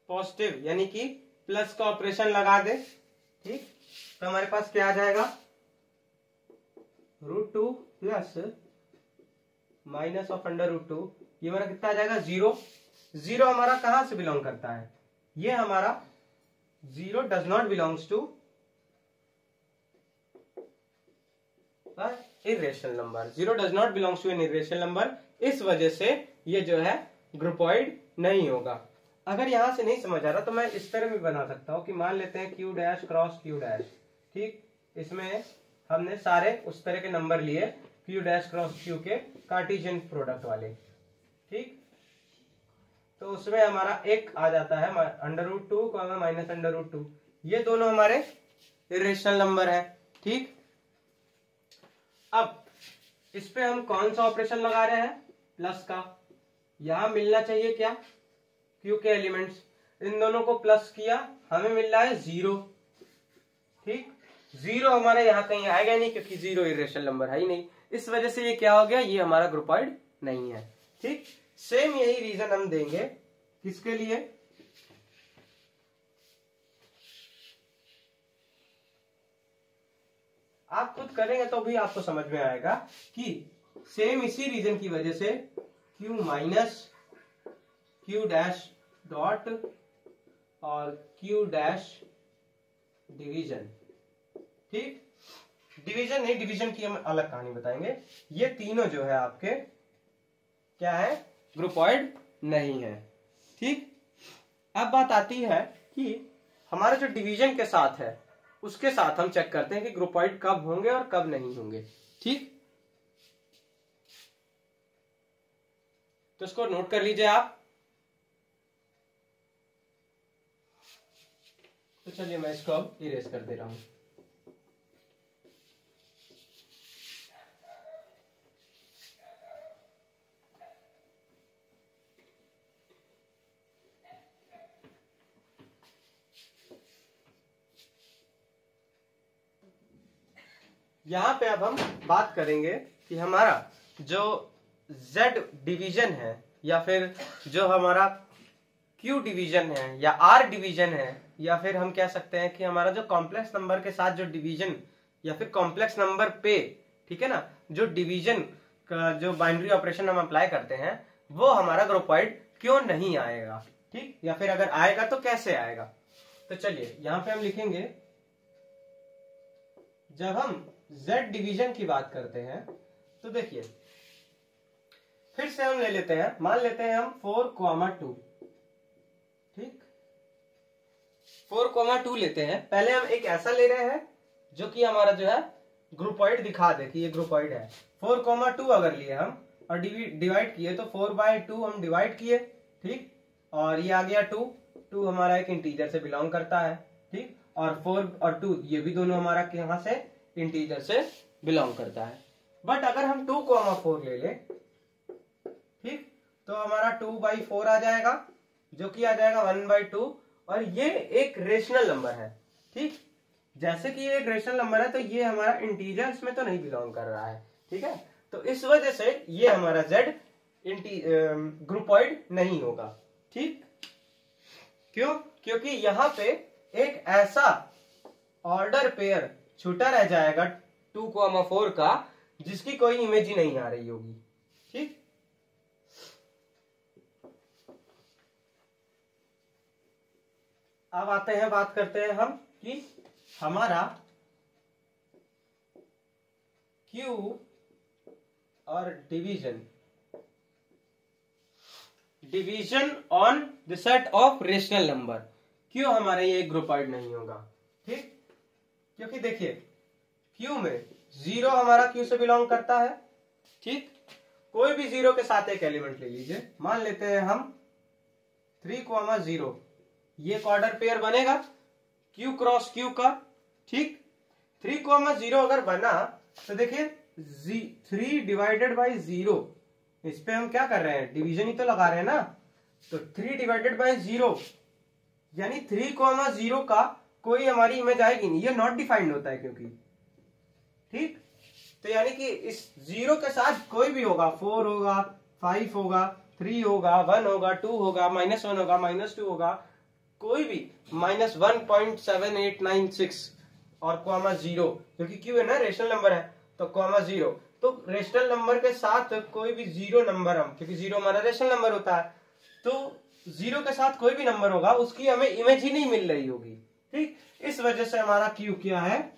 पॉजिटिव यानी कि प्लस का ऑपरेशन लगा दे। ठीक, तो हमारे पास क्या आ जाएगा, √2 प्लस माइनस ऑफ √2, ये हमारा कितना आ जाएगा, 0। 0 हमारा कहां से बिलोंग करता है, ये हमारा 0 does not belongs to irrational number, 0 does not belongs to an irrational number, इस वजह से ये जो है ग्रुपॉइड नहीं होगा। अगर यहां से नहीं समझ आ रहा तो मैं इस तरह भी बना सकता हूं कि मान लेते हैं Q dash cross Q dash. ठीक, इसमें हमने सारे उस तरह के नंबर लिए क्यू डैश क्रॉस क्यू के कार्टेशियन प्रोडक्ट वाले। ठीक, तो उसमें हमारा एक आ जाता है √2 -√2, ये दोनों हमारे इरेशनल नंबर है। ठीक, अब इस पे हम कौन सा ऑपरेशन लगा रहे हैं, प्लस का, यहां मिलना चाहिए क्या, क्यू के एलिमेंट्स, इन दोनों को प्लस किया, हमें मिल रहा है 0। ठीक, 0 हमारे यहां कहीं आएगा नहीं क्योंकि 0 इरेशनल नंबर है ही नहीं, इस वजह से ये क्या हो गया, ये हमारा ग्रुपॉइड नहीं है। ठीक, सेम यही रीजन हम देंगे किसके लिए, आप खुद करेंगे तो भी आपको समझ में आएगा कि सेम इसी रीजन की वजह से Q minus Q dash dot और Q डैश डिवीजन। ठीक, डिवीजन नहीं, डिवीजन की हम अलग कहानी बताएंगे, ये तीनों जो है आपके क्या है, ग्रुपॉइड नहीं है। ठीक, अब बात आती है कि हमारा जो डिवीजन के साथ है उसके साथ हम चेक करते हैं कि ग्रुपॉइड कब होंगे और कब नहीं होंगे। ठीक, तो इसको नोट कर लीजिए आप। तो चलिए मैं इसको अब इरेज कर दे रहा हूं। यहां पे अब हम बात करेंगे कि हमारा जो Z डिवीजन है या फिर जो हमारा Q डिवीजन है या R डिवीजन है, या फिर हम कह सकते हैं कि हमारा जो कॉम्प्लेक्स नंबर के साथ जो डिवीजन या फिर कॉम्प्लेक्स नंबर पे, ठीक है ना, जो डिवीजन का जो बाइनरी ऑपरेशन हम अप्लाई करते हैं वो हमारा ग्रुपॉइड क्यों नहीं आएगा। ठीक, या फिर अगर आएगा तो कैसे आएगा। तो चलिए यहां पे हम लिखेंगे, जब हम Z डिवीजन की बात करते हैं तो देखिए फिर से हम ले लेते हैं, मान लेते हैं हम 4,2। ठीक, 4,2 लेते हैं, पहले हम एक ऐसा ले रहे हैं जो कि हमारा जो है ग्रुपॉइड दिखा दे कि ये ग्रुपॉइड है। 4,2 अगर लिए हम और डिवाइड किए तो 4/2 हम डिवाइड किए। ठीक, और ये आ गया 2 हमारा एक इंटीजर से बिलोंग करता है। ठीक, और 4 और 2 ये भी दोनों हमारा यहाँ से इंटीजर से बिलोंग करता है। बट अगर हम 2,4 ले ले, ठीक, तो हमारा 2/4 आ जाएगा जो कि आ जाएगा 1/2, और ये एक रेशनल नंबर है। ठीक, जैसे कि ये एक रेशनल नंबर है तो ये हमारा इंटीजर्स में तो नहीं बिलोंग कर रहा है। ठीक है, तो तो इस वजह से ये हमारा Z ग्रुपॉइड नहीं होगा। ठीक, क्यों? क्योंकि यहां पे एक ऐसा ऑर्डर पेयर छूटा रह जाएगा 2,4 का जिसकी कोई इमेज ही नहीं आ रही होगी। ठीक, अब आते हैं, बात करते हैं हम कि हमारा Q और division on the set of rational number, क्यों हमारा ये ग्रुपॉइड नहीं होगा? ठीक, क्योंकि देखिए Q में 0 हमारा Q से बिलोंग करता है। ठीक, कोई भी 0 के साथ एक एलिमेंट ले लीजिए, मान लेते हैं हम 3,0, ये एक ऑर्डर पेयर बनेगा Q क्रॉस Q का। ठीक, 3,0 अगर बना तो देखिए 3 डिवाइडेड बाई 0, इस पे हम क्या कर रहे हैं, डिवीजन ही तो लगा रहे हैं ना। तो 3 डिवाइडेड बाई 0 यानी 3,0 का कोई हमारी इमेज आएगी नहीं, ये नॉट डिफाइंड होता है क्योंकि। ठीक, तो यानी कि इस 0 के साथ कोई भी होगा, 4 होगा, 5 होगा, 3 होगा, 1 होगा, 2 होगा, -1 होगा, -2 होगा, कोई भी -1.7896 और -0, क्योंकि Q है ना रेशनल नंबर है, तो -0, तो रेशनल नंबर के साथ कोई भी 0 नंबर, हम क्योंकि 0 हमारा रेशनल नंबर होता है, तो 0 के साथ कोई भी नंबर होगा उसकी हमें इमेज ही नहीं मिल रही होगी। ठीक, इस वजह से हमारा Q क्या है,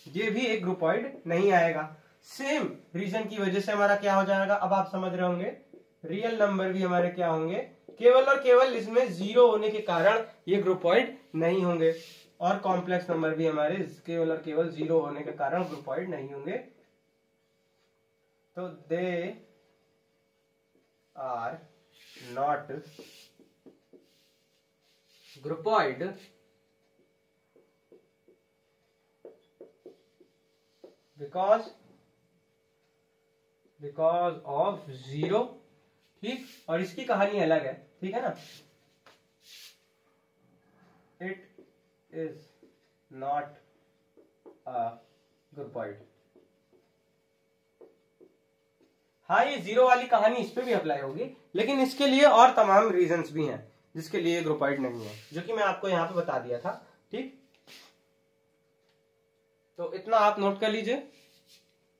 ये भी एक ग्रुपॉइड नहीं आएगा। सेम रीजन की वजह से हमारा क्या हो जाएगा, अब आप समझ रहे होंगे, रियल नंबर भी हमारे क्या होंगे, केवल और केवल इसमें 0 होने के कारण ये ग्रुपॉइड नहीं होंगे, और कॉम्प्लेक्स नंबर भी हमारे केवल और केवल 0 होने के कारण ग्रुपॉइड नहीं होंगे। तो they are not groupoid because of 0। ठीक, और इसकी कहानी अलग है, ठीक है ना, इट इज नॉट अ ग्रुपॉइड। हाँ, ये 0 वाली कहानी इस पे भी अप्लाई होगी, लेकिन इसके लिए और तमाम रीजंस भी हैं जिसके लिए ग्रुपॉइड नहीं है, जो कि मैं आपको यहाँ पे बता दिया था। ठीक, तो इतना आप नोट कर लीजिए,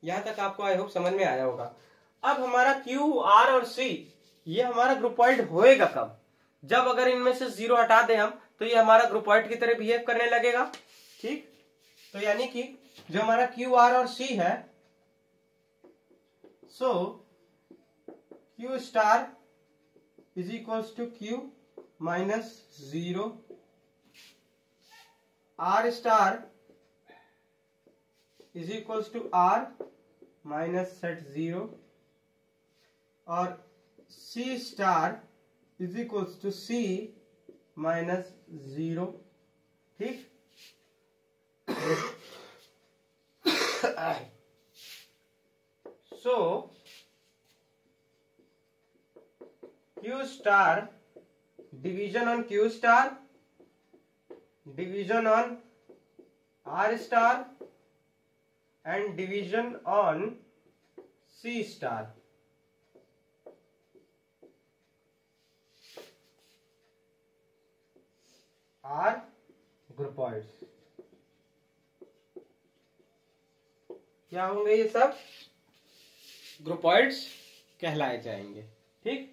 यहां तक आपको आई होप समझ में आया होगा। अब हमारा Q, R और C ये हमारा ग्रुपॉइड होएगा कब, जब अगर इनमें से 0 हटा दें हम तो ये हमारा ग्रुपॉइड की तरह बिहेव करने लगेगा। ठीक, तो यानी कि जो हमारा Q, R और C है, so Q star is equals to Q minus 0, R star is equals to R minus set 0, और C star is equals to C minus 0। ठीक, so Q star, division on Q star, division on R star and division on C star। Are groupoids क्या होंगे, ये सब ग्रुपॉइड्स कहलाए जाएंगे। ठीक,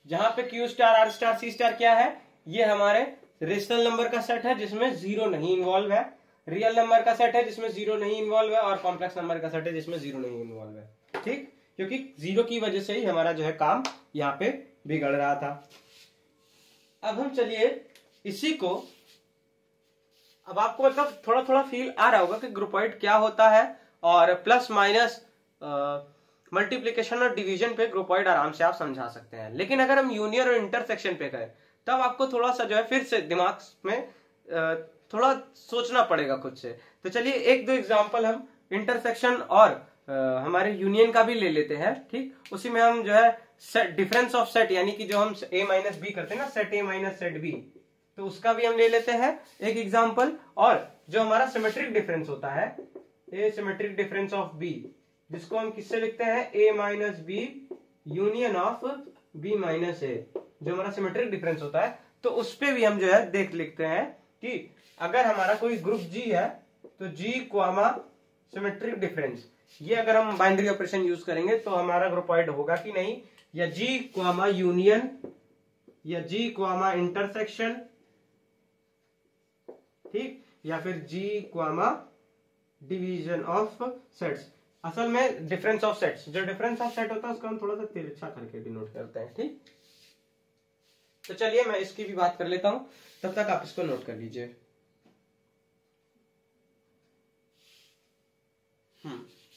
जहां पे Q star, R star, C star क्या है, ये हमारे रेशनल नंबर का सेट है जिसमें 0 नहीं इन्वॉल्व है, रियल नंबर का सेट है जिसमें 0 नहीं इन्वॉल्व है, और कॉम्प्लेक्स नंबर का सेट है जिसमें 0 नहीं इन्वॉल्व है। ठीक, क्योंकि 0 की वजह से ही हमारा जो है काम यहाँ पे बिगड़ रहा था। अब हम चलिए इसी को, अब आपको मतलब थोड़ा थोड़ा फील आ रहा होगा कि ग्रुपॉइड क्या होता है, और प्लस माइनस मल्टीप्लिकेशन और डिवीजन पे ग्रुपॉइड आराम से आप समझा सकते हैं। लेकिन अगर हम यूनियन और इंटरसेक्शन पे करें तब आपको थोड़ा सा जो है फिर से दिमाग में थोड़ा सोचना पड़ेगा खुद से। तो चलिए एक दो एग्जांपल हम इंटरसेक्शन और हमारे यूनियन का भी ले लेते हैं। ठीक, उसी में हम जो है सेट, डिफरेंस ऑफ सेट, यानी कि जो हम a माइनस बी करते हैं ना, set a minus set b, तो उसका भी हम ले लेते हैं एक एग्जांपल। और जो हमारा सिमेट्रिक डिफरेंस होता है, A symmetric difference of b, जिसको हम किससे लिखते हैं, A minus B union of B minus A, जो हमारा सिमेट्रिक डिफरेंस होता है। तो उस पे भी हम जो है देख लिखते हैं कि अगर हमारा कोई ग्रुप जी है तो जी क्वामा सिमेट्रिक डिफरेंस, ये अगर हम बाइनरी ऑपरेशन यूज करेंगे तो हमारा ग्रुपॉइड होगा कि नहीं, या जी क्वामा यूनियन या जी क्वामा इंटरसेक्शन, ठीक, या फिर जी क्वामा डिवीजन ऑफ सेट्स। असल में डिफरेंस ऑफ सेट्स, जो डिफरेंस ऑफ सेट होता है उसको हम थोड़ा सा तिरछा करके डिनोट करते हैं, ठीक। तो चलिए मैं इसकी भी बात कर लेता हूं, तब तक आप इसको नोट कर लीजिए।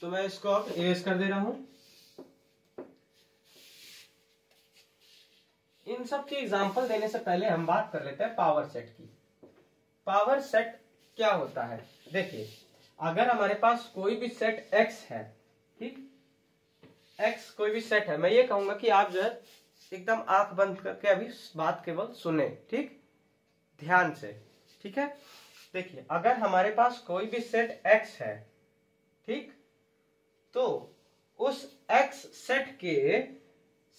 तो मैं इसको अब इरेज कर दे रहा हूं। इन सब की एग्जांपल देने से पहले हम बात कर लेते हैं पावर सेट की। पावर सेट क्या होता है, देखिए अगर हमारे पास कोई भी सेट x है, ठीक, x कोई भी सेट है, मैं ये कहूंगा कि आप जो है एकदम आंख बंद करके अभी बात केवल सुने, ठीक, ध्यान से, ठीक है। देखिए अगर हमारे पास कोई भी सेट x है, ठीक, तो उस x सेट के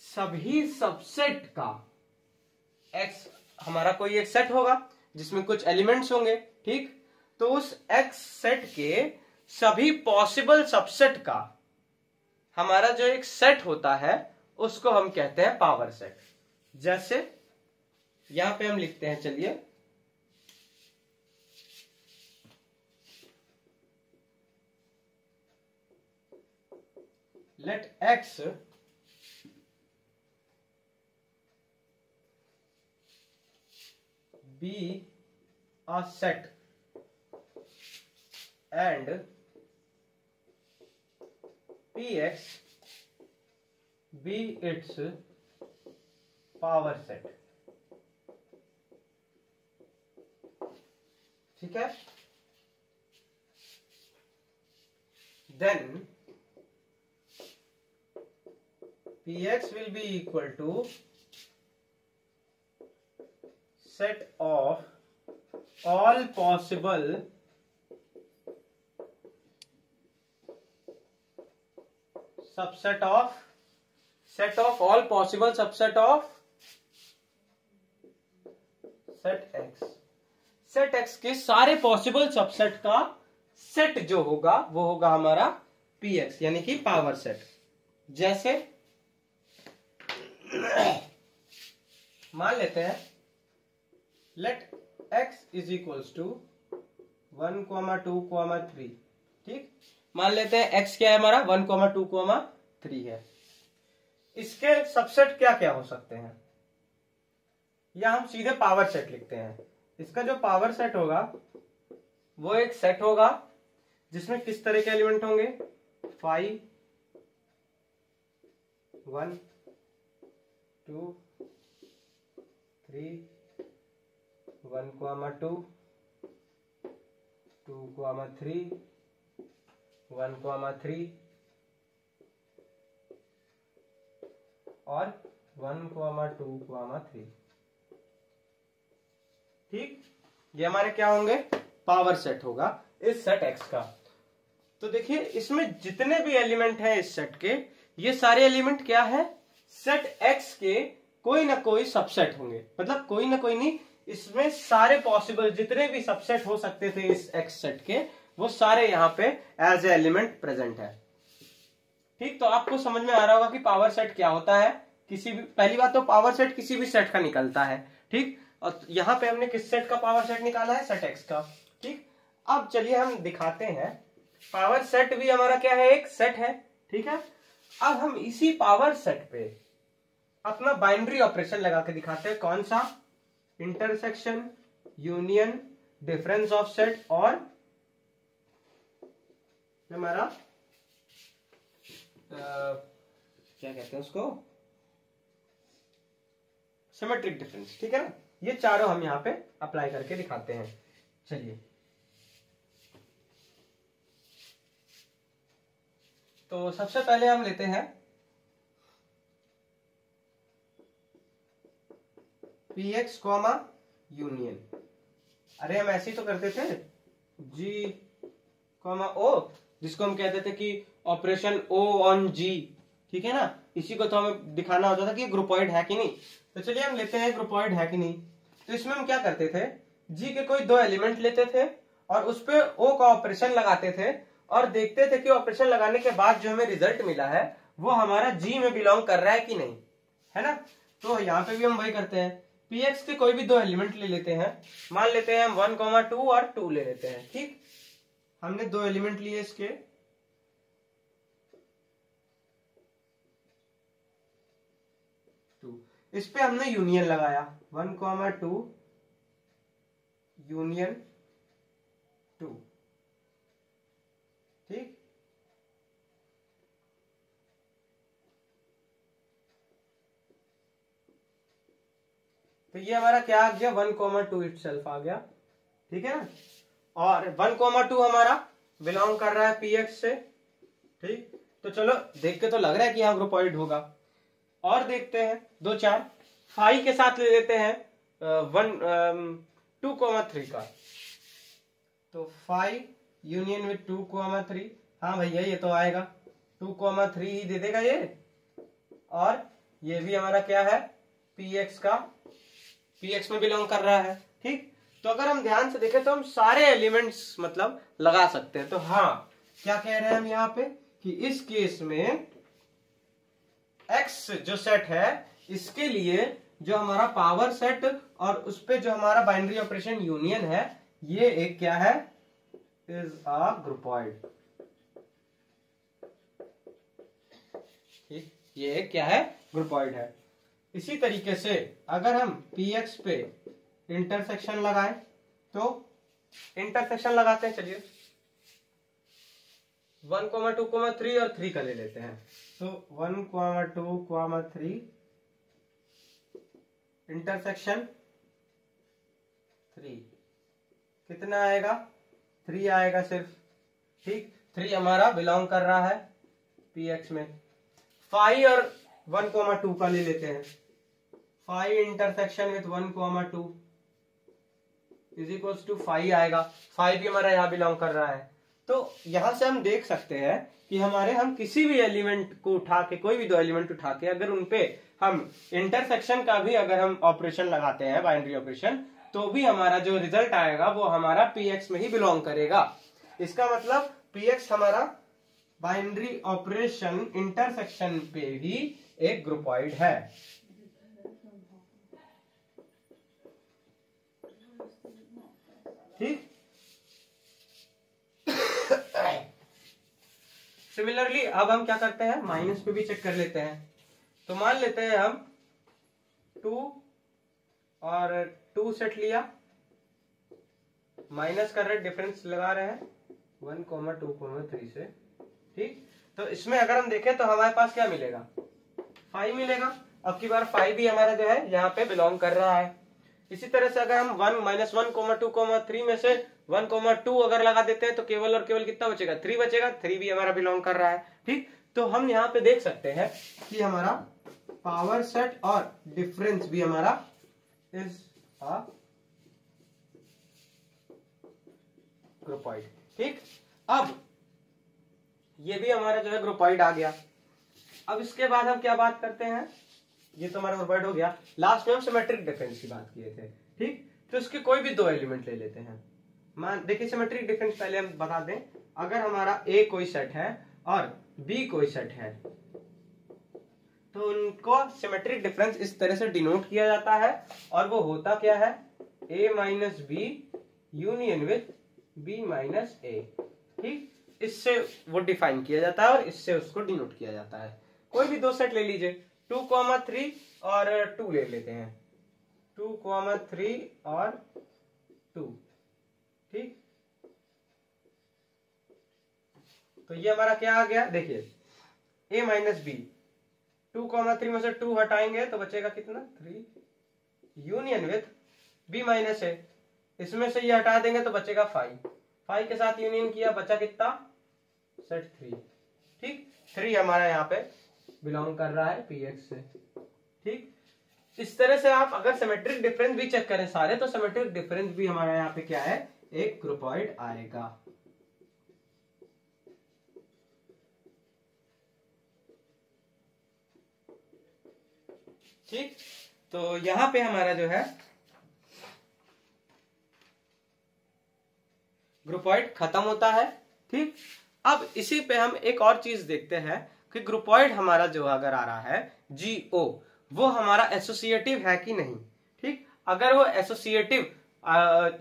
सभी सबसेट का, x हमारा कोई एक सेट होगा जिसमें कुछ एलिमेंट्स होंगे, ठीक, तो उस x सेट के सभी पॉसिबल सबसेट का हमारा जो एक सेट होता है उसको हम कहते हैं पावर सेट। जैसे यहां पे हम लिखते हैं, चलिए late x be a set and px be its power set, ठीक है। then px will be equal to set of all possible subset of set of all possible subset of set x, set x के सारे possible subset का set जो होगा वो होगा हमारा px, यानी कि पावर सेट। जैसे मान लेते हैं let x is equals to 1, 2, 3, ठीक, मान लेते हैं x क्या है हमारा 1, 2, 3 है। इसके सबसेट क्या क्या हो सकते हैं, या हम सीधे पावर सेट लिखते हैं। इसका जो पावर सेट होगा वो एक सेट होगा जिसमें किस तरह के एलिमेंट होंगे, 5, 1, 2, 3, 1, 2, 2, 3, 1, 3 और 1, 2, 3, ठीक, ये हमारे क्या होंगे, पावर सेट होगा इस सेट x का। तो देखिए इसमें जितने भी एलिमेंट हैं इस सेट के, ये सारे एलिमेंट क्या है, सेट x के कोई ना कोई सबसेट होंगे, मतलब कोई ना कोई नहीं, इसमें सारे पॉसिबल जितने भी सबसेट हो सकते थे इस x सेट के, वो सारे यहाँ पे एज ए एलिमेंट प्रेजेंट है, ठीक। तो आपको समझ में आ रहा होगा कि पावर सेट क्या होता है। किसी भी, पहली बात तो पावर सेट किसी भी सेट का निकलता है, ठीक, और यहाँ पे हमने किस सेट का पावर सेट निकाला है, सेट x का, ठीक। अब चलिए हम दिखाते हैं, पावर सेट भी हमारा क्या है, एक सेट है, ठीक है। अब हम इसी पावर सेट पे अपना बाइनरी ऑपरेशन लगा के दिखाते हैं, कौन सा, intersection, union, difference of set और हमारा क्या कहते हैं उसको, सिमेट्रिक डिफरेंस, ठीक है ना। ये चारों हम यहां पे अप्लाई करके दिखाते हैं। चलिए तो सबसे पहले हम लेते हैं px कॉमा यूनियन। अरे हम ऐसे ही तो करते थे, g कॉमा o, जिसको हम कहते थे कि ऑपरेशन O ऑन G, ठीक है ना, इसी को तो हमें दिखाना होता था कि ग्रुपॉइड है कि नहीं। तो चलिए हम लेते हैं ग्रुपॉइड है कि नहीं। तो इसमें हम क्या करते थे, G के कोई दो एलिमेंट लेते थे और उस पे O का ऑपरेशन लगाते थे और देखते थे कि ऑपरेशन लगाने के बाद जो हमें रिजल्ट मिला है वो हमारा G में बिलोंग कर रहा है कि नहीं, है ना। तो यहाँ पे भी हम वही करते हैं, Px के कोई भी दो एलिमेंट ले लेते हैं, मान लेते हैं हम 1, 2 और 2 ले लेते हैं, ठीक। हमने दो एलिमेंट लिए इसके, इस पे हमने यूनियन लगाया 1, 2 यूनियन 2, ठीक। तो ये हमारा क्या आ गया, 1, 2 इटसेल्फ आ गया, ठीक है ना। और 1, 2 हमारा बिलोंग कर रहा है Px से, ठीक। तो चलो देख के तो लग रहा है कि यहाँ ग्रुपॉइड होगा। और देखते हैं 2, 4 फाई के साथ ले लेते हैं 2, 3 का। तो फाई यूनियन विथ 2, 3, हाँ भैया ये तो आएगा, 2, 3 ही दे देगा ये। और ये भी हमारा क्या है, Px का, Px में बिलोंग कर रहा है, ठीक। तो अगर हम ध्यान से देखें तो हम सारे एलिमेंट्स मतलब लगा सकते हैं। तो हाँ, क्या कह रहे हैं हम यहाँ पे कि इस केस में X जो सेट है इसके लिए जो हमारा पावर सेट और उस पे जो हमारा बाइनरी ऑपरेशन यूनियन है, ये एक क्या है, इज अ ग्रुपॉइड, ठीक। ये एक क्या है, ग्रुपॉइड है। इसी तरीके से अगर हम Px पे इंटरसेक्शन लगाएं, तो इंटरसेक्शन लगाते हैं, चलिए 1, 2, 3 और 3 का ले लेते हैं। तो 1, 2, 3 इंटरसेक्शन 3 कितना आएगा, 3 आएगा सिर्फ, ठीक। 3 हमारा बिलोंग कर रहा है Px में। 5 और 1, 2 का ले लेते हैं, 5 intersection with 1, 2 is equals to 5 आएगा, 5 भी हमारा यहाँ बिलोंग कर रहा है। तो यहां से हम देख सकते हैं कि हम किसी भी एलिमेंट को उठा के, कोई भी दो एलिमेंट उठा के अगर उनपे हम इंटरसेक्शन का भी अगर हम ऑपरेशन लगाते हैं, बाइनरी ऑपरेशन, तो भी हमारा जो रिजल्ट आएगा वो हमारा Px में ही बिलोंग करेगा। इसका मतलब Px हमारा बाइनरी ऑपरेशन इंटरसेक्शन पे भी एक ग्रुपॉइड है, ठीक। सिमिलरली अब हम क्या करते हैं, माइनस पे भी चेक कर लेते हैं। तो मान लेते हैं हम 2 और 2 सेट लिया, माइनस कर रहे, डिफरेंस लगा रहे हैं 1, 2, 3 से, ठीक। तो इसमें अगर हम देखें तो हमारे पास क्या मिलेगा, 5 मिलेगा। अब की बार 5 भी हमारा जो है यहाँ पे बिलोंग कर रहा है। इसी तरह से अगर हम 1, 2, 3 में से 1, 2 अगर लगा देते हैं तो केवल और केवल कितना बचेगा, 3 बचेगा। 3 भी हमारा बिलोंग कर रहा है, ठीक। तो हम यहाँ पे देख सकते हैं कि हमारा पावर सेट और डिफरेंस भी हमारा इज अ ग्रुपॉइड, ठीक। अब ये भी हमारा जो है ग्रुपॉइड आ गया। अब इसके बाद हम क्या बात करते हैं, ये तो हमारा ग्रुपॉइड हो गया। लास्ट में हम सिमेट्रिक डिफरेंस की बात किए थे, ठीक। तो इसके कोई भी दो एलिमेंट ले लेते हैं। मान देखिए सिमेट्रिक डिफरेंस पहले हम बता दें, अगर हमारा A कोई सेट है और B कोई सेट है तो उनको सिमेट्रिक डिफरेंस इस तरह से डिनोट किया जाता है, और वो होता क्या है, A minus B union with B minus A, ठीक। इससे वो डिफाइन किया जाता है और इससे उसको डिनोट किया जाता है। कोई भी दो सेट ले लीजिए, 2, 3 और 2 ले लेते हैं, 2, 3 और 2, ठीक। तो ये हमारा क्या आ गया, देखिए A माइनस बी, 2, 3 में से 2 हटाएंगे तो बचेगा कितना, 3 union with B minus A, इसमें से ये हटा देंगे तो बचेगा 5 के साथ यूनियन किया, बचा कितना, सेट 3, ठीक। 3 हमारा यहाँ पे बिलोंग कर रहा है Px से, ठीक। इस तरह से आप अगर सिमेट्रिक डिफरेंस भी चेक करें सारे, तो सिमेट्रिक डिफरेंस भी हमारा यहाँ पे क्या है, एक ग्रुपॉइड आएगा। ठीक, तो यहां पे हमारा जो है ग्रुपॉइड खत्म होता है। ठीक, अब इसी पे हम एक और चीज देखते हैं कि ग्रुपॉइड हमारा जो अगर आ रहा है GO, वो हमारा एसोसिएटिव है कि नहीं। ठीक, अगर वो एसोसिएटिव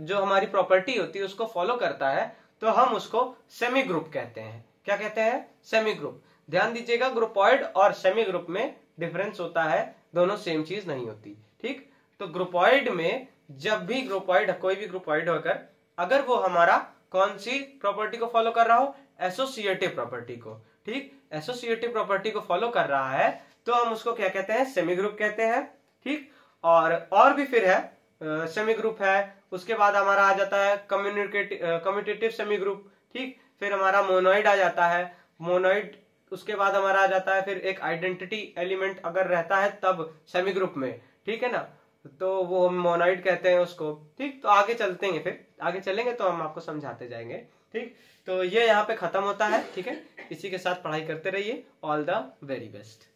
जो हमारी प्रॉपर्टी होती है उसको फॉलो करता है तो हम उसको सेमी ग्रुप कहते हैं। क्या कहते हैं? Semi group. ध्यान दीजिएगा, ग्रुपॉइड और सेमी ग्रुप में डिफरेंस होता है, दोनों सेम चीज नहीं होती। ठीक, तो ग्रुपॉइड में जब भी ग्रुपॉइड, कोई भी ग्रुपॉइड होकर अगर वो हमारा कौन सी प्रॉपर्टी को फॉलो कर रहा हो? एसोसिएटिव प्रॉपर्टी को। ठीक, एसोसिएटिव प्रॉपर्टी को फॉलो कर रहा है तो हम उसको क्या कहते हैं? सेमी ग्रुप कहते हैं। ठीक, और भी फिर है सेमी ग्रुप है, उसके बाद हमारा आ जाता है कम्यूटेटिव सेमी ग्रुप। ठीक, फिर हमारा मोनोइड आ जाता है, मोनोइड, उसके बाद हमारा आ जाता है फिर एक आइडेंटिटी एलिमेंट अगर रहता है तब सेमी ग्रुप में। ठीक है ना, तो वो हम मोनोइड कहते हैं उसको। ठीक, तो आगे चलते हैं, फिर आगे चलेंगे तो हम आपको समझाते जाएंगे। ठीक, तो ये यहाँ पे खत्म होता है। ठीक है, इसी के साथ पढ़ाई करते रहिए। All the very best.